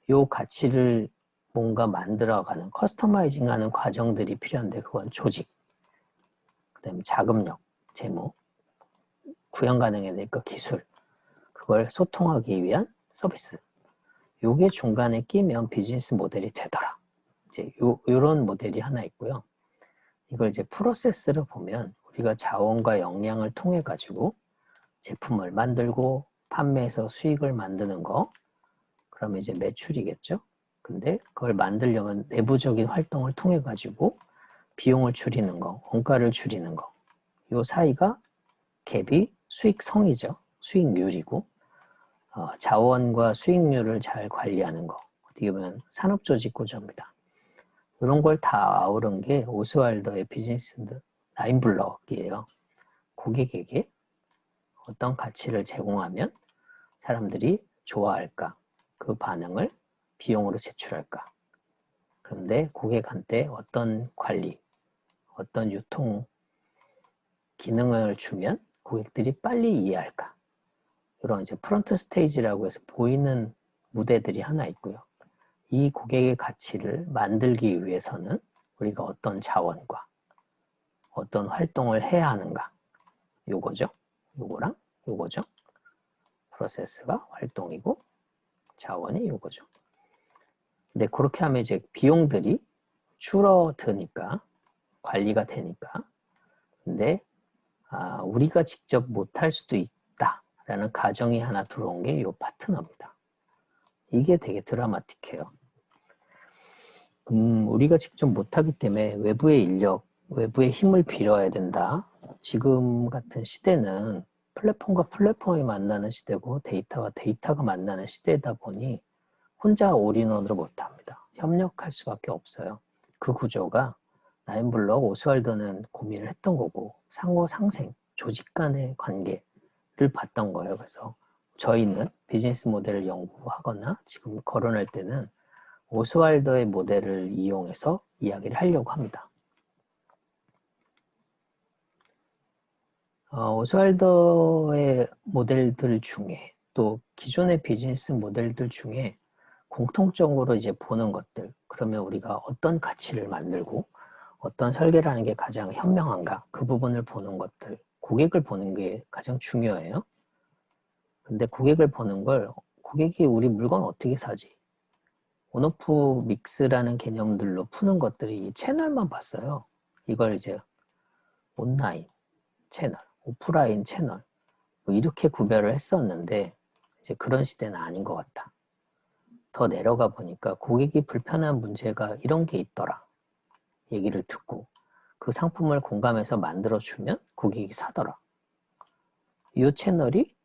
요 가치를 뭔가 만들어가는 커스터마이징하는 과정들이 필요한데 그건 조직, 그 다음에 자금력, 재무, 구현 가능해야 되니까 기술, 그걸 소통하기 위한 서비스, 요게 중간에 끼면 비즈니스 모델이 되더라. 이제 요런 모델이 하나 있고요. 이걸 이제 프로세스를 보면 우리가 자원과 역량을 통해 가지고 제품을 만들고 판매해서 수익을 만드는 거, 그러면 이제 매출이겠죠. 근데 그걸 만들려면 내부적인 활동을 통해 가지고 비용을 줄이는 거, 원가를 줄이는 거, 요 사이가 갭이 수익성이죠. 수익률이고 자원과 수익률을 잘 관리하는 거, 어떻게 보면 산업조직 구조입니다. 이런 걸 다 아우른 게 오스왈더의 비즈니스 나인블럭이에요. 고객에게 어떤 가치를 제공하면 사람들이 좋아할까, 그 반응을 비용으로 제출할까, 그런데 고객한테 어떤 관리, 어떤 유통 기능을 주면 고객들이 빨리 이해할까, 이런 이제 프론트 스테이지라고 해서 보이는 무대들이 하나 있고요. 이 고객의 가치를 만들기 위해서는 우리가 어떤 자원과 어떤 활동을 해야 하는가, 요거죠. 요거랑 요거죠. 프로세스가 활동이고 자원이 요거죠. 근데 그렇게 하면 이제 비용들이 줄어드니까 관리가 되니까, 근데 우리가 직접 못할 수도 있다라는 가정이 하나 들어온 게 요 파트너입니다. 이게 되게 드라마틱해요. 우리가 직접 못하기 때문에 외부의 인력, 외부의 힘을 빌어야 된다. 지금 같은 시대는 플랫폼과 플랫폼이 만나는 시대고 데이터와 데이터가 만나는 시대이다 보니 혼자 올인원으로 못합니다. 협력할 수밖에 없어요. 그 구조가 나인블럭, 오스왈더는 고민을 했던 거고 상호 상생, 조직 간의 관계를 봤던 거예요. 그래서 저희는 비즈니스 모델을 연구하거나 지금 거론할 때는 오스왈더의 모델을 이용해서 이야기를 하려고 합니다. 오스왈더의 모델들 중에 또 기존의 비즈니스 모델들 중에 공통적으로 이제 보는 것들, 그러면 우리가 어떤 가치를 만들고 어떤 설계라는 게 가장 현명한가, 그 부분을 보는 것들, 고객을 보는 게 가장 중요해요. 근데 고객을 보는 걸, 고객이 우리 물건 어떻게 사지? 온오프 믹스라는 개념들로 푸는 것들이 이 채널만 봤어요. 이걸 이제 온라인 채널, 오프라인 채널, 뭐 이렇게 구별을 했었는데 이제 그런 시대는 아닌 것 같다. 더 내려가 보니까 고객이 불편한 문제가 이런 게 있더라 얘기를 듣고 그 상품을 공감해서 만들어주면 고객이 사더라. 이 채널이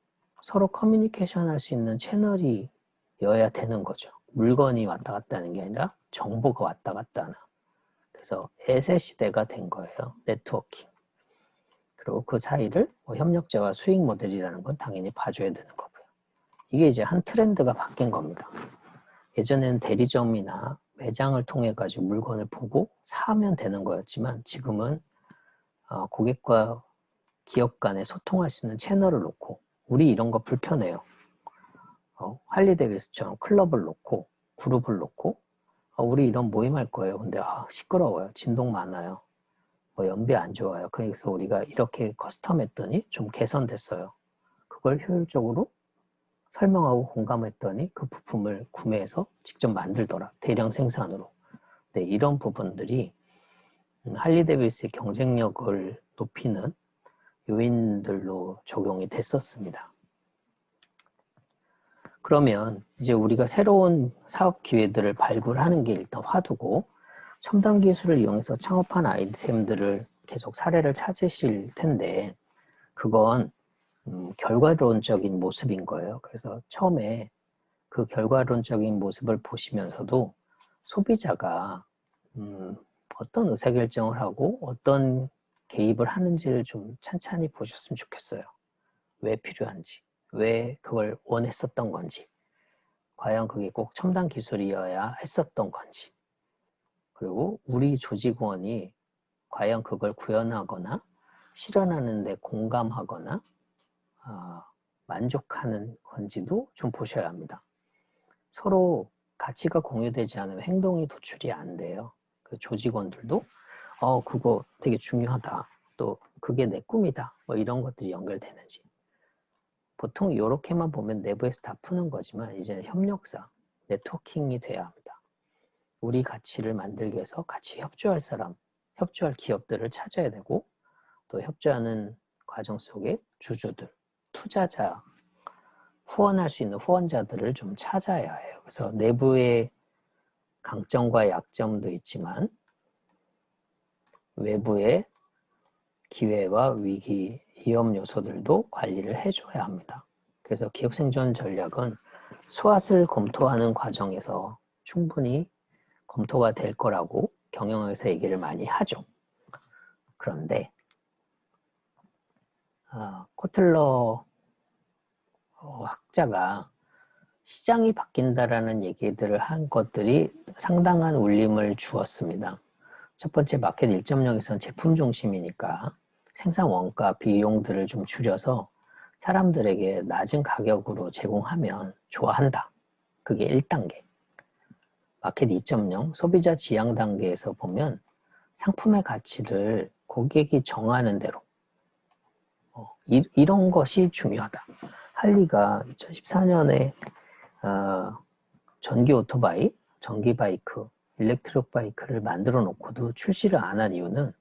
서로 커뮤니케이션 할 수 있는 채널이어야 되는 거죠. 물건이 왔다 갔다 하는 게 아니라 정보가 왔다 갔다 하는. 그래서 에셋 시대가 된 거예요. 네트워킹. 그리고 그 사이를 협력자와 수익 모델이라는 건 당연히 봐줘야 되는 거고요. 이게 이제 한 트렌드가 바뀐 겁니다. 예전에는 대리점이나 매장을 통해 가지고 물건을 보고 사면 되는 거였지만 지금은 고객과 기업 간에 소통할 수 있는 채널을 놓고 우리 이런 거 불편해요. 할리데이비스처럼 클럽을 놓고 그룹을 놓고 우리 이런 모임할 거예요. 근데 시끄러워요. 진동 많아요. 연비 안 좋아요. 그래서 우리가 이렇게 커스텀했더니 좀 개선됐어요. 그걸 효율적으로 설명하고 공감했더니 그 부품을 구매해서 직접 만들더라. 대량 생산으로. 네, 이런 부분들이 할리데이비스의 경쟁력을 높이는 요인들로 적용이 됐었습니다. 그러면 이제 우리가 새로운 사업 기회들을 발굴하는 게 일단 화두고 첨단 기술을 이용해서 창업한 아이템들을 계속 사례를 찾으실 텐데 그건 결과론적인 모습인 거예요. 그래서 처음에 그 결과론적인 모습을 보시면서도 소비자가 어떤 의사결정을 하고 어떤 개입을 하는지를 좀 찬찬히 보셨으면 좋겠어요. 왜 필요한지, 왜 그걸 원했었던 건지, 과연 그게 꼭 첨단 기술이어야 했었던 건지, 그리고 우리 조직원이 과연 그걸 구현하거나 실현하는 데 공감하거나 만족하는 건지도 좀 보셔야 합니다. 서로 가치가 공유되지 않으면 행동이 도출이 안 돼요. 그 조직원들도 그거 되게 중요하다. 또 그게 내 꿈이다. 이런 것들이 연결되는지. 보통 이렇게만 보면 내부에서 다 푸는 거지만 이제는 협력사, 네트워킹이 돼야 합니다. 우리 가치를 만들기 위해서 같이 협조할 사람, 협조할 기업들을 찾아야 되고 또 협조하는 과정 속에 주주들, 투자자, 후원할 수 있는 후원자들을 좀 찾아야 해요. 그래서 내부의 강점과 약점도 있지만 외부의 기회와 위기, 위험 요소들도 관리를 해줘야 합니다. 그래서 기업 생존 전략은 수완을 검토하는 과정에서 충분히 검토가 될 거라고 경영에서 얘기를 많이 하죠. 그런데 코틀러 학자가 시장이 바뀐다라는 얘기들을 한 것들이 상당한 울림을 주었습니다. 첫 번째 마켓 1.0에서는 제품 중심이니까 생산 원가, 비용들을 좀 줄여서 사람들에게 낮은 가격으로 제공하면 좋아한다. 그게 1단계. 마켓 2.0 소비자 지향 단계에서 보면 상품의 가치를 고객이 정하는 대로 이런 것이 중요하다. 할리가 2014년에 전기 오토바이, 전기 바이크, 일렉트릭 바이크를 만들어 놓고도 출시를 안 한 이유는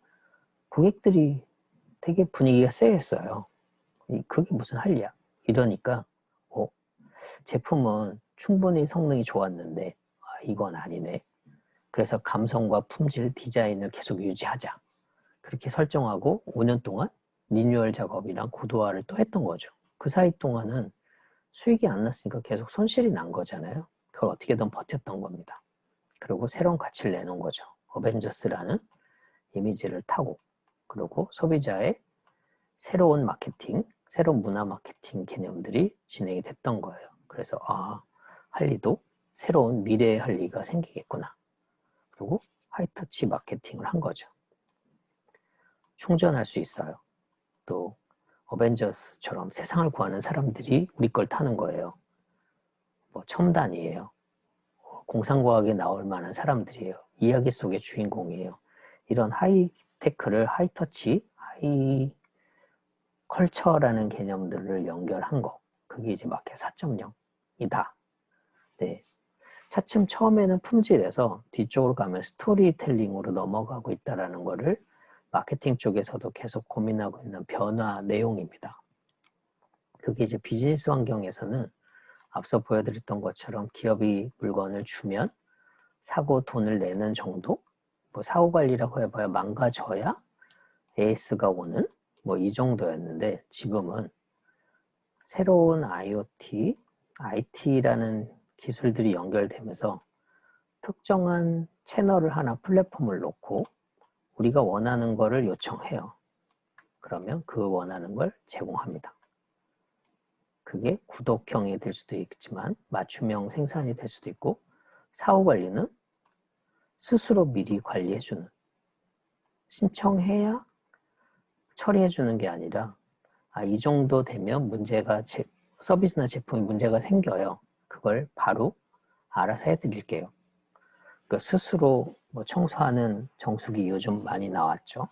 고객들이 되게 분위기가 쎄했어요. 그게 무슨 할리야? 이러니까 제품은 충분히 성능이 좋았는데 이건 아니네. 그래서 감성과 품질, 디자인을 계속 유지하자. 그렇게 설정하고 5년 동안 리뉴얼 작업이랑 고도화를 또 했던 거죠. 그 사이 동안은 수익이 안 났으니까 계속 손실이 난 거잖아요. 그걸 어떻게든 버텼던 겁니다. 그리고 새로운 가치를 내놓은 거죠. 어벤져스라는 이미지를 타고 그리고 소비자의 새로운 마케팅, 새로운 문화 마케팅 개념들이 진행이 됐던 거예요. 그래서 할리도 새로운 미래의 할리가 생기겠구나. 그리고 하이터치 마케팅을 한 거죠. 충전할 수 있어요. 또 어벤져스처럼 세상을 구하는 사람들이 우리 걸 타는 거예요. 첨단이에요. 공상과학에 나올 만한 사람들이에요. 이야기 속의 주인공이에요. 이런 하이테크를 하이터치, 하이 컬처라는 개념들을 연결한 거. 그게 이제 마켓 4.0이다. 네. 차츰 처음에는 품질에서 뒤쪽으로 가면 스토리텔링으로 넘어가고 있다는 거를 마케팅 쪽에서도 계속 고민하고 있는 변화 내용입니다. 그게 이제 비즈니스 환경에서는 앞서 보여드렸던 것처럼 기업이 물건을 주면 사고 돈을 내는 정도? 사후 관리라고 해봐야 망가져야 AS가 오는 이 정도였는데 지금은 새로운 IoT, IT라는 기술들이 연결되면서 특정한 채널을 하나 플랫폼을 놓고 우리가 원하는 거를 요청해요. 그러면 그 원하는 걸 제공합니다. 그게 구독형이 될 수도 있지만 맞춤형 생산이 될 수도 있고, 사후 관리는 스스로 미리 관리해주는, 신청해야 처리해주는 게 아니라 이 정도 되면 서비스나 제품이 문제가 생겨요. 그걸 바로 알아서 해드릴게요. 그러니까 스스로 뭐 청소하는 정수기 요즘 많이 나왔죠.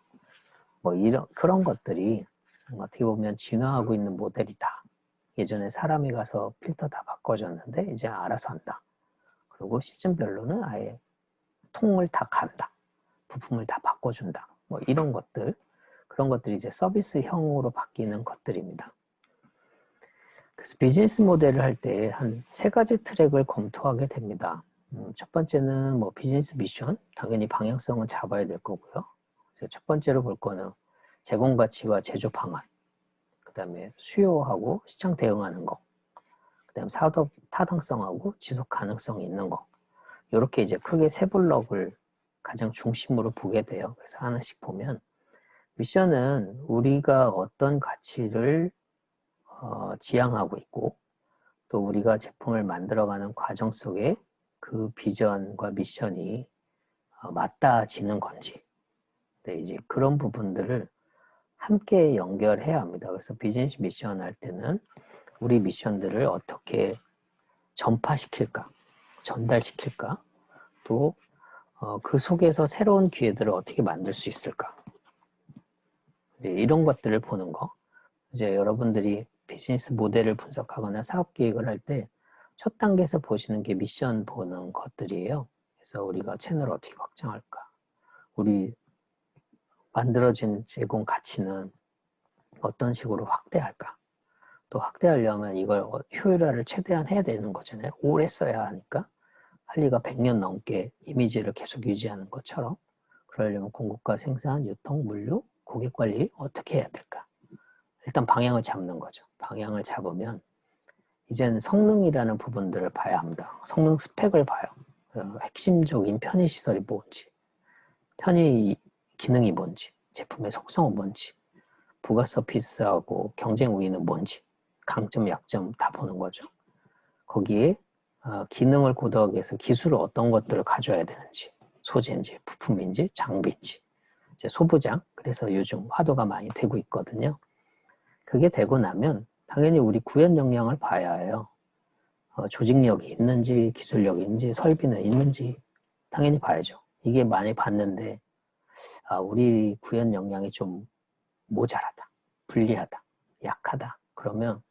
뭐 그런 것들이 어떻게 보면 진화하고 있는 모델이다. 예전에 사람이 가서 필터 다 바꿔줬는데 이제 알아서 한다. 그리고 시즌별로는 아예 통을 다 간다. 부품을 다 바꿔준다. 뭐 이런 것들, 그런 것들이 이제 서비스형으로 바뀌는 것들입니다. 그래서 비즈니스 모델을 할 때 한 3가지 트랙을 검토하게 됩니다. 첫 번째는 뭐 비즈니스 미션, 당연히 방향성은 잡아야 될 거고요. 그래서 첫 번째로 볼 거는 제공 가치와 제조 방안, 그 다음에 수요하고 시장 대응하는 거, 그 다음에 사업 타당성하고 지속 가능성이 있는 거, 이렇게 이제 크게 3블럭을 가장 중심으로 보게 돼요. 그래서 하나씩 보면, 미션은 우리가 어떤 가치를 지향하고 있고, 또 우리가 제품을 만들어가는 과정 속에 그 비전과 미션이 맞닿아지는 건지, 네, 이제 그런 부분들을 함께 연결해야 합니다. 그래서 비즈니스 미션 할 때는 우리 미션들을 어떻게 전파시킬까, 전달시킬까, 또 그 속에서 새로운 기회들을 어떻게 만들 수 있을까, 이제 이런 것들을 보는 거. 이제 여러분들이 비즈니스 모델을 분석하거나 사업 계획을 할 때 첫 단계에서 보시는 게 미션 보는 것들이에요. 그래서 우리가 채널을 어떻게 확장할까, 우리 만들어진 제공 가치는 어떤 식으로 확대할까, 또 확대하려면 이걸 효율화를 최대한 해야 되는 거잖아요. 오래 써야 하니까. 할리가 100년 넘게 이미지를 계속 유지하는 것처럼, 그러려면 공급과 생산, 유통, 물류, 고객 관리 어떻게 해야 될까? 일단 방향을 잡는 거죠. 방향을 잡으면 이제는 성능이라는 부분들을 봐야 합니다. 성능 스펙을 봐요. 핵심적인 편의시설이 뭔지, 편의 기능이 뭔지, 제품의 속성은 뭔지, 부가 서비스하고 경쟁 우위는 뭔지, 강점, 약점 다 보는 거죠. 거기에 기능을 고도하기 위해서 기술을 어떤 것들을 가져야 되는지, 소재인지, 부품인지, 장비인지, 이제 소부장, 그래서 요즘 화두가 많이 되고 있거든요. 그게 되고 나면 당연히 우리 구현 역량을 봐야 해요. 조직력이 있는지, 기술력이 있는지, 설비는 있는지 당연히 봐야죠. 이게 많이 봤는데 우리 구현 역량이 좀 모자라다, 불리하다, 약하다. 그러면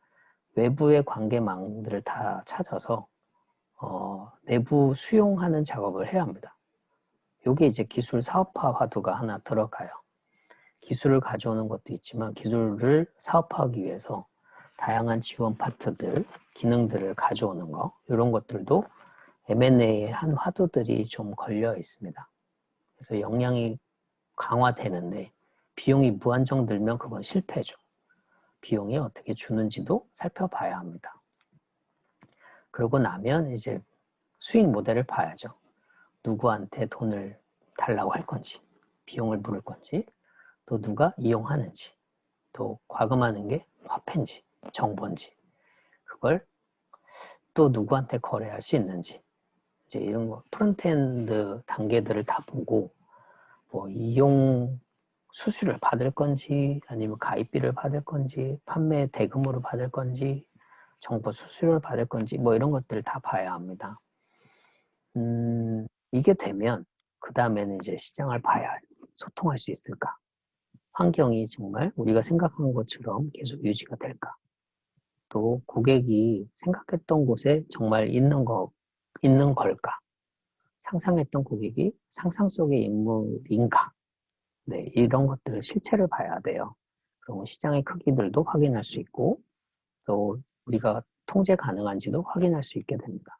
외부의 관계망들을 다 찾아서 내부 수용하는 작업을 해야 합니다. 이게 이제 기술 사업화 화두가 하나 들어가요. 기술을 가져오는 것도 있지만 기술을 사업화하기 위해서 다양한 지원 파트들, 기능들을 가져오는 거, 이런 것들도 M&A의 한 화두들이 좀 걸려 있습니다. 그래서 역량이 강화되는데 비용이 무한정 들면 그건 실패죠. 비용이 어떻게 주는지도 살펴봐야 합니다. 그러고 나면 이제 수익 모델을 봐야죠. 누구한테 돈을 달라고 할 건지, 비용을 물을 건지, 또 누가 이용하는지, 또 과금하는 게 화폐인지, 정보인지, 그걸 또 누구한테 거래할 수 있는지, 이제 이런 거 프론트엔드 단계들을 다 보고, 뭐 이용 수수료를 받을 건지, 아니면 가입비를 받을 건지, 판매 대금으로 받을 건지, 정보 수수료를 받을 건지, 뭐 이런 것들을 다 봐야 합니다. 이게 되면 그 다음에는 이제 시장을 봐야 소통할 수 있을까? 환경이 정말 우리가 생각한 것처럼 계속 유지가 될까? 또 고객이 생각했던 곳에 정말 있는 걸까? 상상했던 고객이 상상 속의 인물인가? 네, 이런 것들을 실체를 봐야 돼요. 그리고 시장의 크기들도 확인할 수 있고, 또 우리가 통제 가능한지도 확인할 수 있게 됩니다.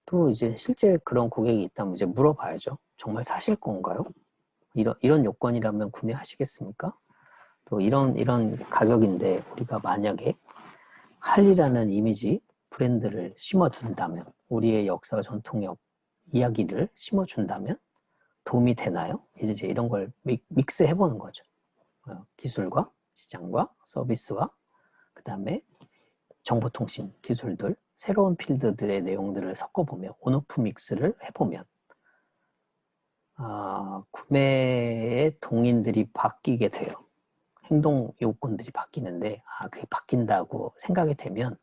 또 이제 실제 그런 고객이 있다면 이제 물어봐야죠. 정말 사실 건가요? 이런 요건이라면 구매하시겠습니까? 또 이런 가격인데 우리가 만약에 할리라는 이미지 브랜드를 심어준다면, 우리의 역사와 전통력 이야기를 심어준다면 도움이 되나요? 이제 이런 걸 믹스 해보는 거죠. 기술과 시장과 서비스와 그 다음에 정보통신 기술들, 새로운 필드들의 내용들을 섞어보면 온오프 믹스를 해보면 구매의 동인들이 바뀌게 돼요. 행동 요건들이 바뀌는데 그게 바뀐다고 생각이 되면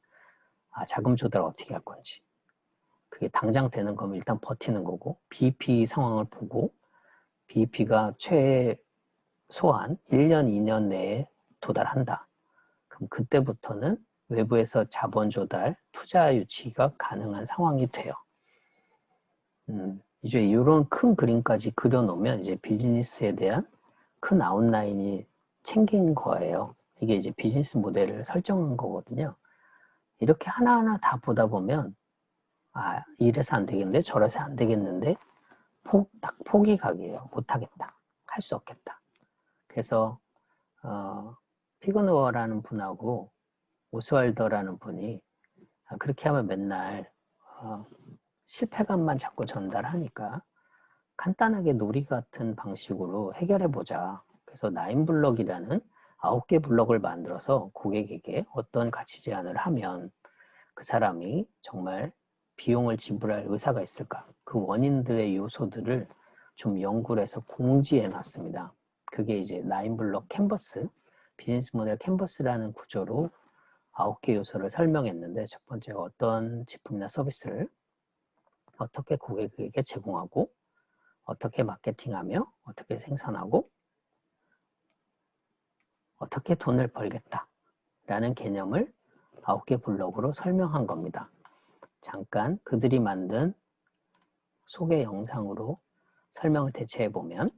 자금 조달 어떻게 할 건지 그게 당장 되는 거면 일단 버티는 거고 BEP 상황을 보고 BEP가 최소한 1년, 2년 내에 도달한다. 그럼 그때부터는 외부에서 자본 조달, 투자 유치가 가능한 상황이 돼요. 이제 이런 큰 그림까지 그려놓으면 이제 비즈니스에 대한 큰 아웃라인이 챙긴 거예요. 이게 이제 비즈니스 모델을 설정한 거거든요. 이렇게 하나하나 다 보다 보면 이래서 안 되겠는데 저래서 안 되겠는데 딱 포기각이에요. 못하겠다. 할 수 없겠다. 그래서 피그노어라는 분하고 오스왈더라는 분이 그렇게 하면 맨날 실패감만 자꾸 전달하니까 간단하게 놀이 같은 방식으로 해결해보자. 그래서 9블럭이라는 9개 블럭을 만들어서 고객에게 어떤 가치 제안을 하면 그 사람이 정말 비용을 지불할 의사가 있을까? 그 원인들의 요소들을 좀 연구를 해서 공지해 놨습니다. 그게 이제 9블럭 캔버스, 비즈니스 모델 캔버스라는 구조로 9개 요소를 설명했는데 첫 번째가 어떤 제품이나 서비스를 어떻게 고객에게 제공하고 어떻게 마케팅하며 어떻게 생산하고 어떻게 돈을 벌겠다 라는 개념을 9개 블록으로 설명한 겁니다. 잠깐 그들이 만든 소개 영상으로 설명을 대체해 보면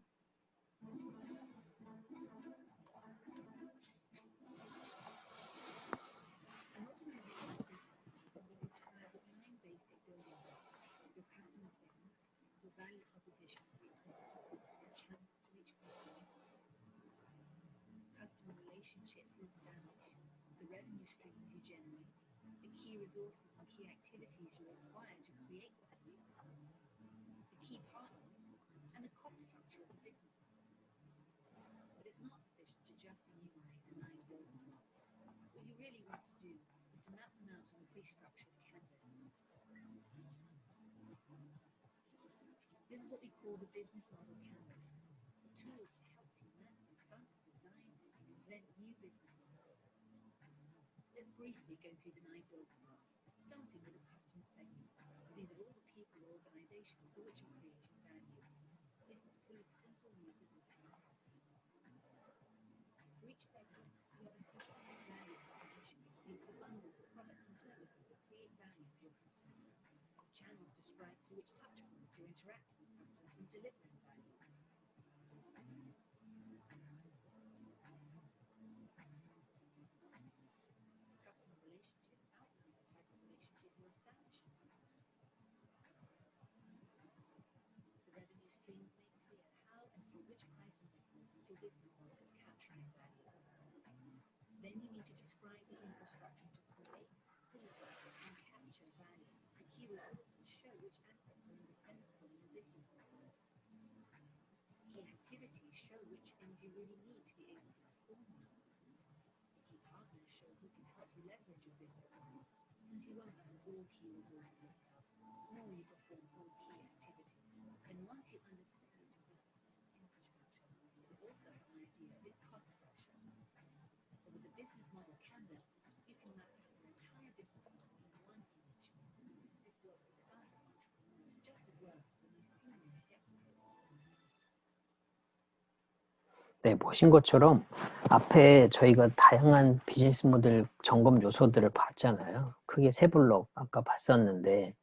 네, 보신 것처럼 앞에 저희가 다양한 비즈니스 모델 점검 요소들을 봤잖아요. 크게 세 블록 아까 봤었는데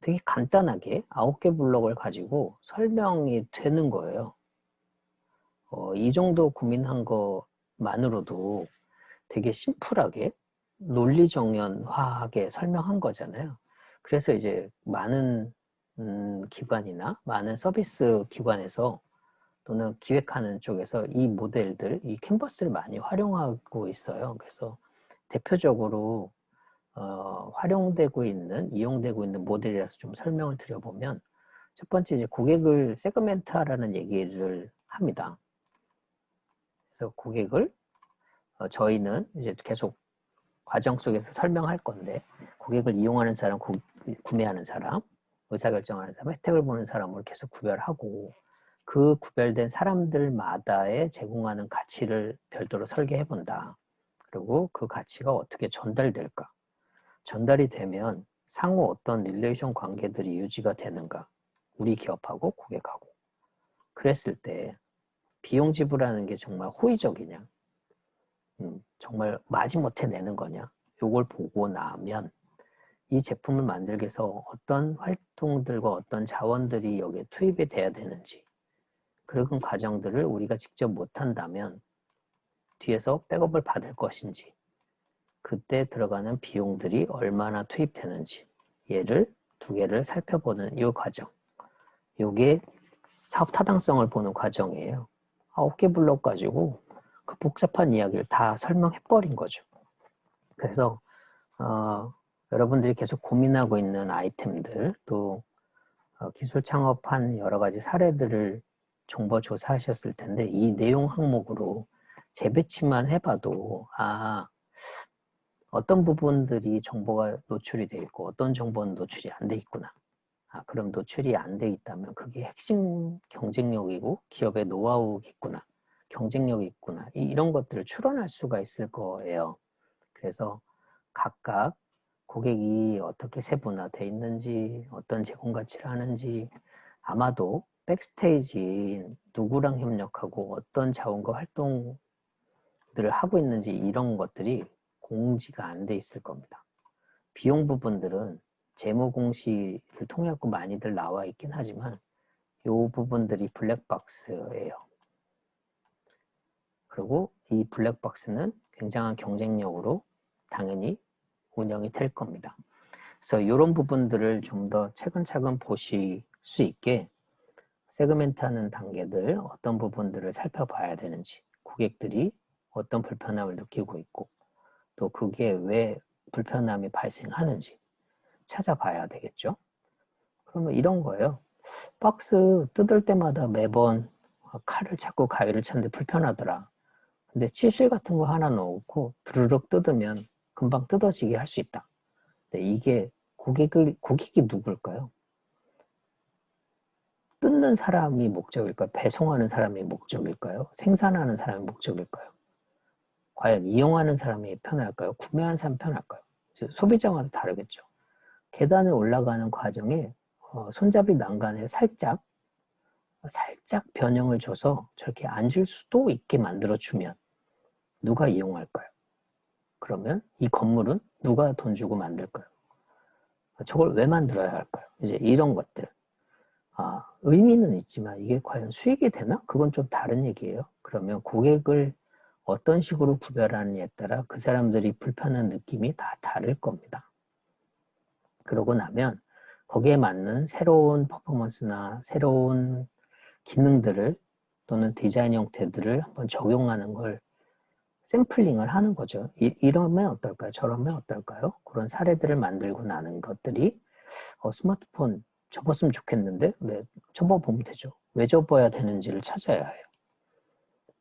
되게 간단하게 9개 블록을 가지고 설명이 되는 거예요. 이 정도 고민한 것만으로도 되게 심플하게 논리정연화하게 설명한 거잖아요. 그래서 이제 많은 기관이나 많은 서비스 기관에서 또는 기획하는 쪽에서 이 모델들, 이 캔버스를 많이 활용하고 있어요. 그래서 대표적으로 활용되고 있는, 이용되고 있는 모델이라서 좀 설명을 드려보면 첫 번째 이제 고객을 세그멘트하라는 얘기를 합니다. 그래서 고객을 저희는 이제 계속 과정 속에서 설명할 건데 고객을 이용하는 사람, 구매하는 사람, 의사결정하는 사람, 혜택을 보는 사람으로 계속 구별하고 그 구별된 사람들마다의 제공하는 가치를 별도로 설계해 본다. 그리고 그 가치가 어떻게 전달될까? 전달이 되면 상호 어떤 릴레이션 관계들이 유지가 되는가? 우리 기업하고 고객하고. 그랬을 때 비용 지불하는 게 정말 호의적이냐? 정말 마지못해 내는 거냐? 요걸 보고 나면 이 제품을 만들기 위해서 어떤 활동들과 어떤 자원들이 여기에 투입이 돼야 되는지 그런 과정들을 우리가 직접 못한다면 뒤에서 백업을 받을 것인지 그때 들어가는 비용들이 얼마나 투입되는지 얘를 두 개를 살펴보는 이 과정. 이게 사업 타당성을 보는 과정이에요. 9개 블록 가지고 그 복잡한 이야기를 다 설명해버린 거죠. 그래서 여러분들이 계속 고민하고 있는 아이템들 또 기술 창업한 여러 가지 사례들을 정보 조사하셨을 텐데 이 내용 항목으로 재배치만 해봐도 어떤 부분들이 정보가 노출이 돼 있고 어떤 정보는 노출이 안 돼 있구나. 그럼 노출이 안 돼 있다면 그게 핵심 경쟁력이고 기업의 노하우겠구나. 경쟁력이 있구나. 이런 것들을 추론할 수가 있을 거예요. 그래서 각각 고객이 어떻게 세분화되어 있는지 어떤 제공 가치를 하는지 아마도 백스테이지인 누구랑 협력하고 어떤 자원과 활동들을 하고 있는지 이런 것들이 공지가 안 돼 있을 겁니다. 비용 부분들은 재무 공시를 통해 갖고 많이들 나와 있긴 하지만 이 부분들이 블랙박스예요. 그리고 이 블랙박스는 굉장한 경쟁력으로 당연히 운영이 될 겁니다. 그래서 이런 부분들을 좀 더 차근차근 보실 수 있게 세그멘트하는 단계들 어떤 부분들을 살펴봐야 되는지 고객들이 어떤 불편함을 느끼고 있고 또 그게 왜 불편함이 발생하는지 찾아봐야 되겠죠. 그러면 이런 거예요. 박스 뜯을 때마다 매번 칼을 찾고 가위를 찾는데 불편하더라. 근데 치실 같은 거 하나 넣고 드르륵 뜯으면 금방 뜯어지게 할 수 있다. 근데 이게 고객이 누굴까요? 뜯는 사람이 목적일까요? 배송하는 사람이 목적일까요? 생산하는 사람이 목적일까요? 과연 이용하는 사람이 편할까요? 구매하는 사람이 편할까요? 소비자마다 다르겠죠. 계단을 올라가는 과정에 손잡이 난간에 살짝 변형을 줘서 저렇게 앉을 수도 있게 만들어주면 누가 이용할까요? 그러면 이 건물은 누가 돈 주고 만들까요? 저걸 왜 만들어야 할까요? 이제 이런 것들. 의미는 있지만 이게 과연 수익이 되나? 그건 좀 다른 얘기예요. 그러면 고객을 어떤 식으로 구별하느냐에 따라 그 사람들이 불편한 느낌이 다 다를 겁니다. 그러고 나면 거기에 맞는 새로운 퍼포먼스나 새로운 기능들을 또는 디자인 형태들을 한번 적용하는 걸 샘플링을 하는 거죠. 이러면 어떨까요? 저러면 어떨까요? 그런 사례들을 만들고 나는 것들이 스마트폰 접었으면 좋겠는데 네, 접어보면 되죠. 왜 접어야 되는지를 찾아야 해요.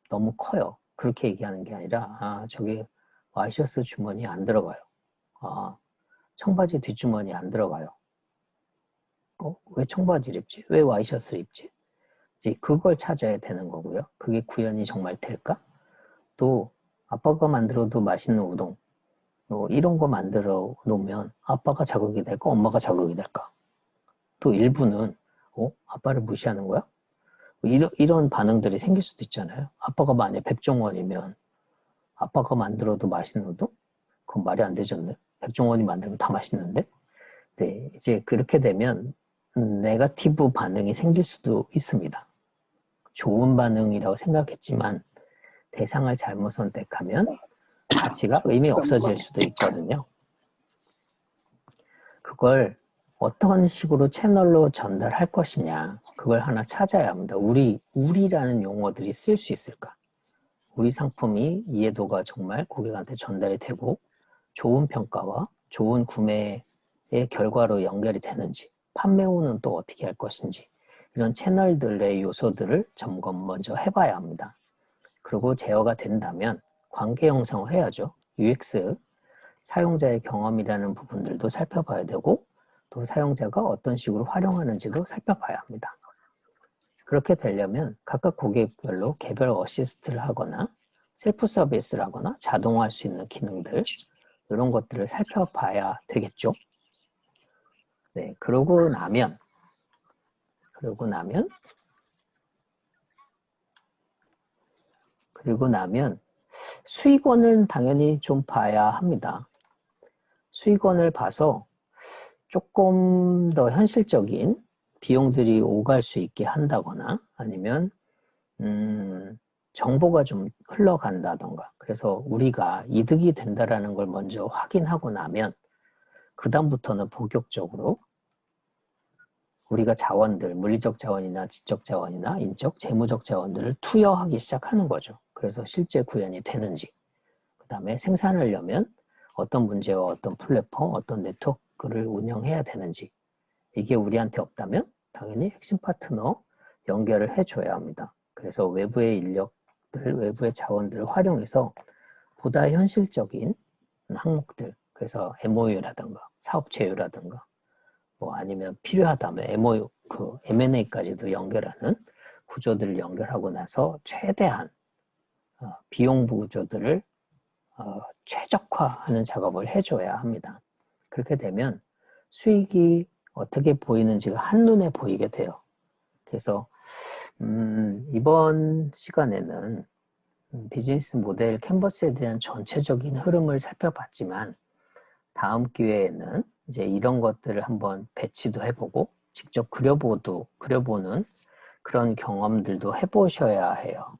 너무 커요. 그렇게 얘기하는 게 아니라 저게 와이셔츠 주머니 안 들어가요. 청바지 뒷주머니 안 들어가요. 왜 청바지를 입지? 왜 와이셔츠를 입지? 이제 그걸 찾아야 되는 거고요. 그게 구현이 정말 될까? 또 아빠가 만들어도 맛있는 우동 이런 거 만들어 놓으면 아빠가 자극이 될까? 엄마가 자극이 될까? 또 일부는 아빠를 무시하는 거야? 이런 반응들이 생길 수도 있잖아요. 아빠가 만약 백종원이면 아빠가 만들어도 맛있는 우동? 그건 말이 안 되잖아요. 백종원이 만들면 다 맛있는데? 네, 이제 그렇게 되면 네거티브 반응이 생길 수도 있습니다. 좋은 반응이라고 생각했지만 대상을 잘못 선택하면 가치가 의미 없어질 수도 있거든요. 그걸 어떤 식으로 채널로 전달할 것이냐 그걸 하나 찾아야 합니다. 우리라는 용어들이 쓸 수 있을까? 우리 상품이 이해도가 정말 고객한테 전달이 되고 좋은 평가와 좋은 구매의 결과로 연결이 되는지 판매후는 또 어떻게 할 것인지 이런 채널들의 요소들을 점검 먼저 해봐야 합니다. 그리고 제어가 된다면 관계 형성을 해야죠. UX 사용자의 경험이라는 부분들도 살펴봐야 되고 또 사용자가 어떤 식으로 활용하는지도 살펴봐야 합니다. 그렇게 되려면 각각 고객별로 개별 어시스트를 하거나 셀프 서비스를 하거나 자동화할 수 있는 기능들 이런 것들을 살펴봐야 되겠죠. 네, 그러고 나면 수익원을 당연히 좀 봐야 합니다. 수익원을 봐서 조금 더 현실적인 비용들이 오갈 수 있게 한다거나 아니면 정보가 좀 흘러간다던가 그래서 우리가 이득이 된다라는 걸 먼저 확인하고 나면 그 다음부터는 본격적으로 우리가 자원들, 물리적 자원이나 지적 자원이나 인적, 재무적 자원들을 투여하기 시작하는 거죠. 그래서 실제 구현이 되는지 그 다음에 생산하려면 어떤 문제와 어떤 플랫폼, 어떤 네트워크를 운영해야 되는지 이게 우리한테 없다면 당연히 핵심 파트너 연결을 해줘야 합니다. 그래서 외부의 인력들, 외부의 자원들을 활용해서 보다 현실적인 항목들, 그래서 MOU라든가 사업 제휴라든가 뭐 아니면 필요하다면 MOU, M&A까지도 연결하는 구조들을 연결하고 나서 최대한 비용 구조들을 최적화하는 작업을 해줘야 합니다. 그렇게 되면 수익이 어떻게 보이는지가 한눈에 보이게 돼요. 그래서 이번 시간에는 비즈니스 모델 캔버스에 대한 전체적인 흐름을 살펴봤지만 다음 기회에는 이제 이런 것들을 한번 배치도 해보고 직접 그려보는 그런 경험들도 해보셔야 해요.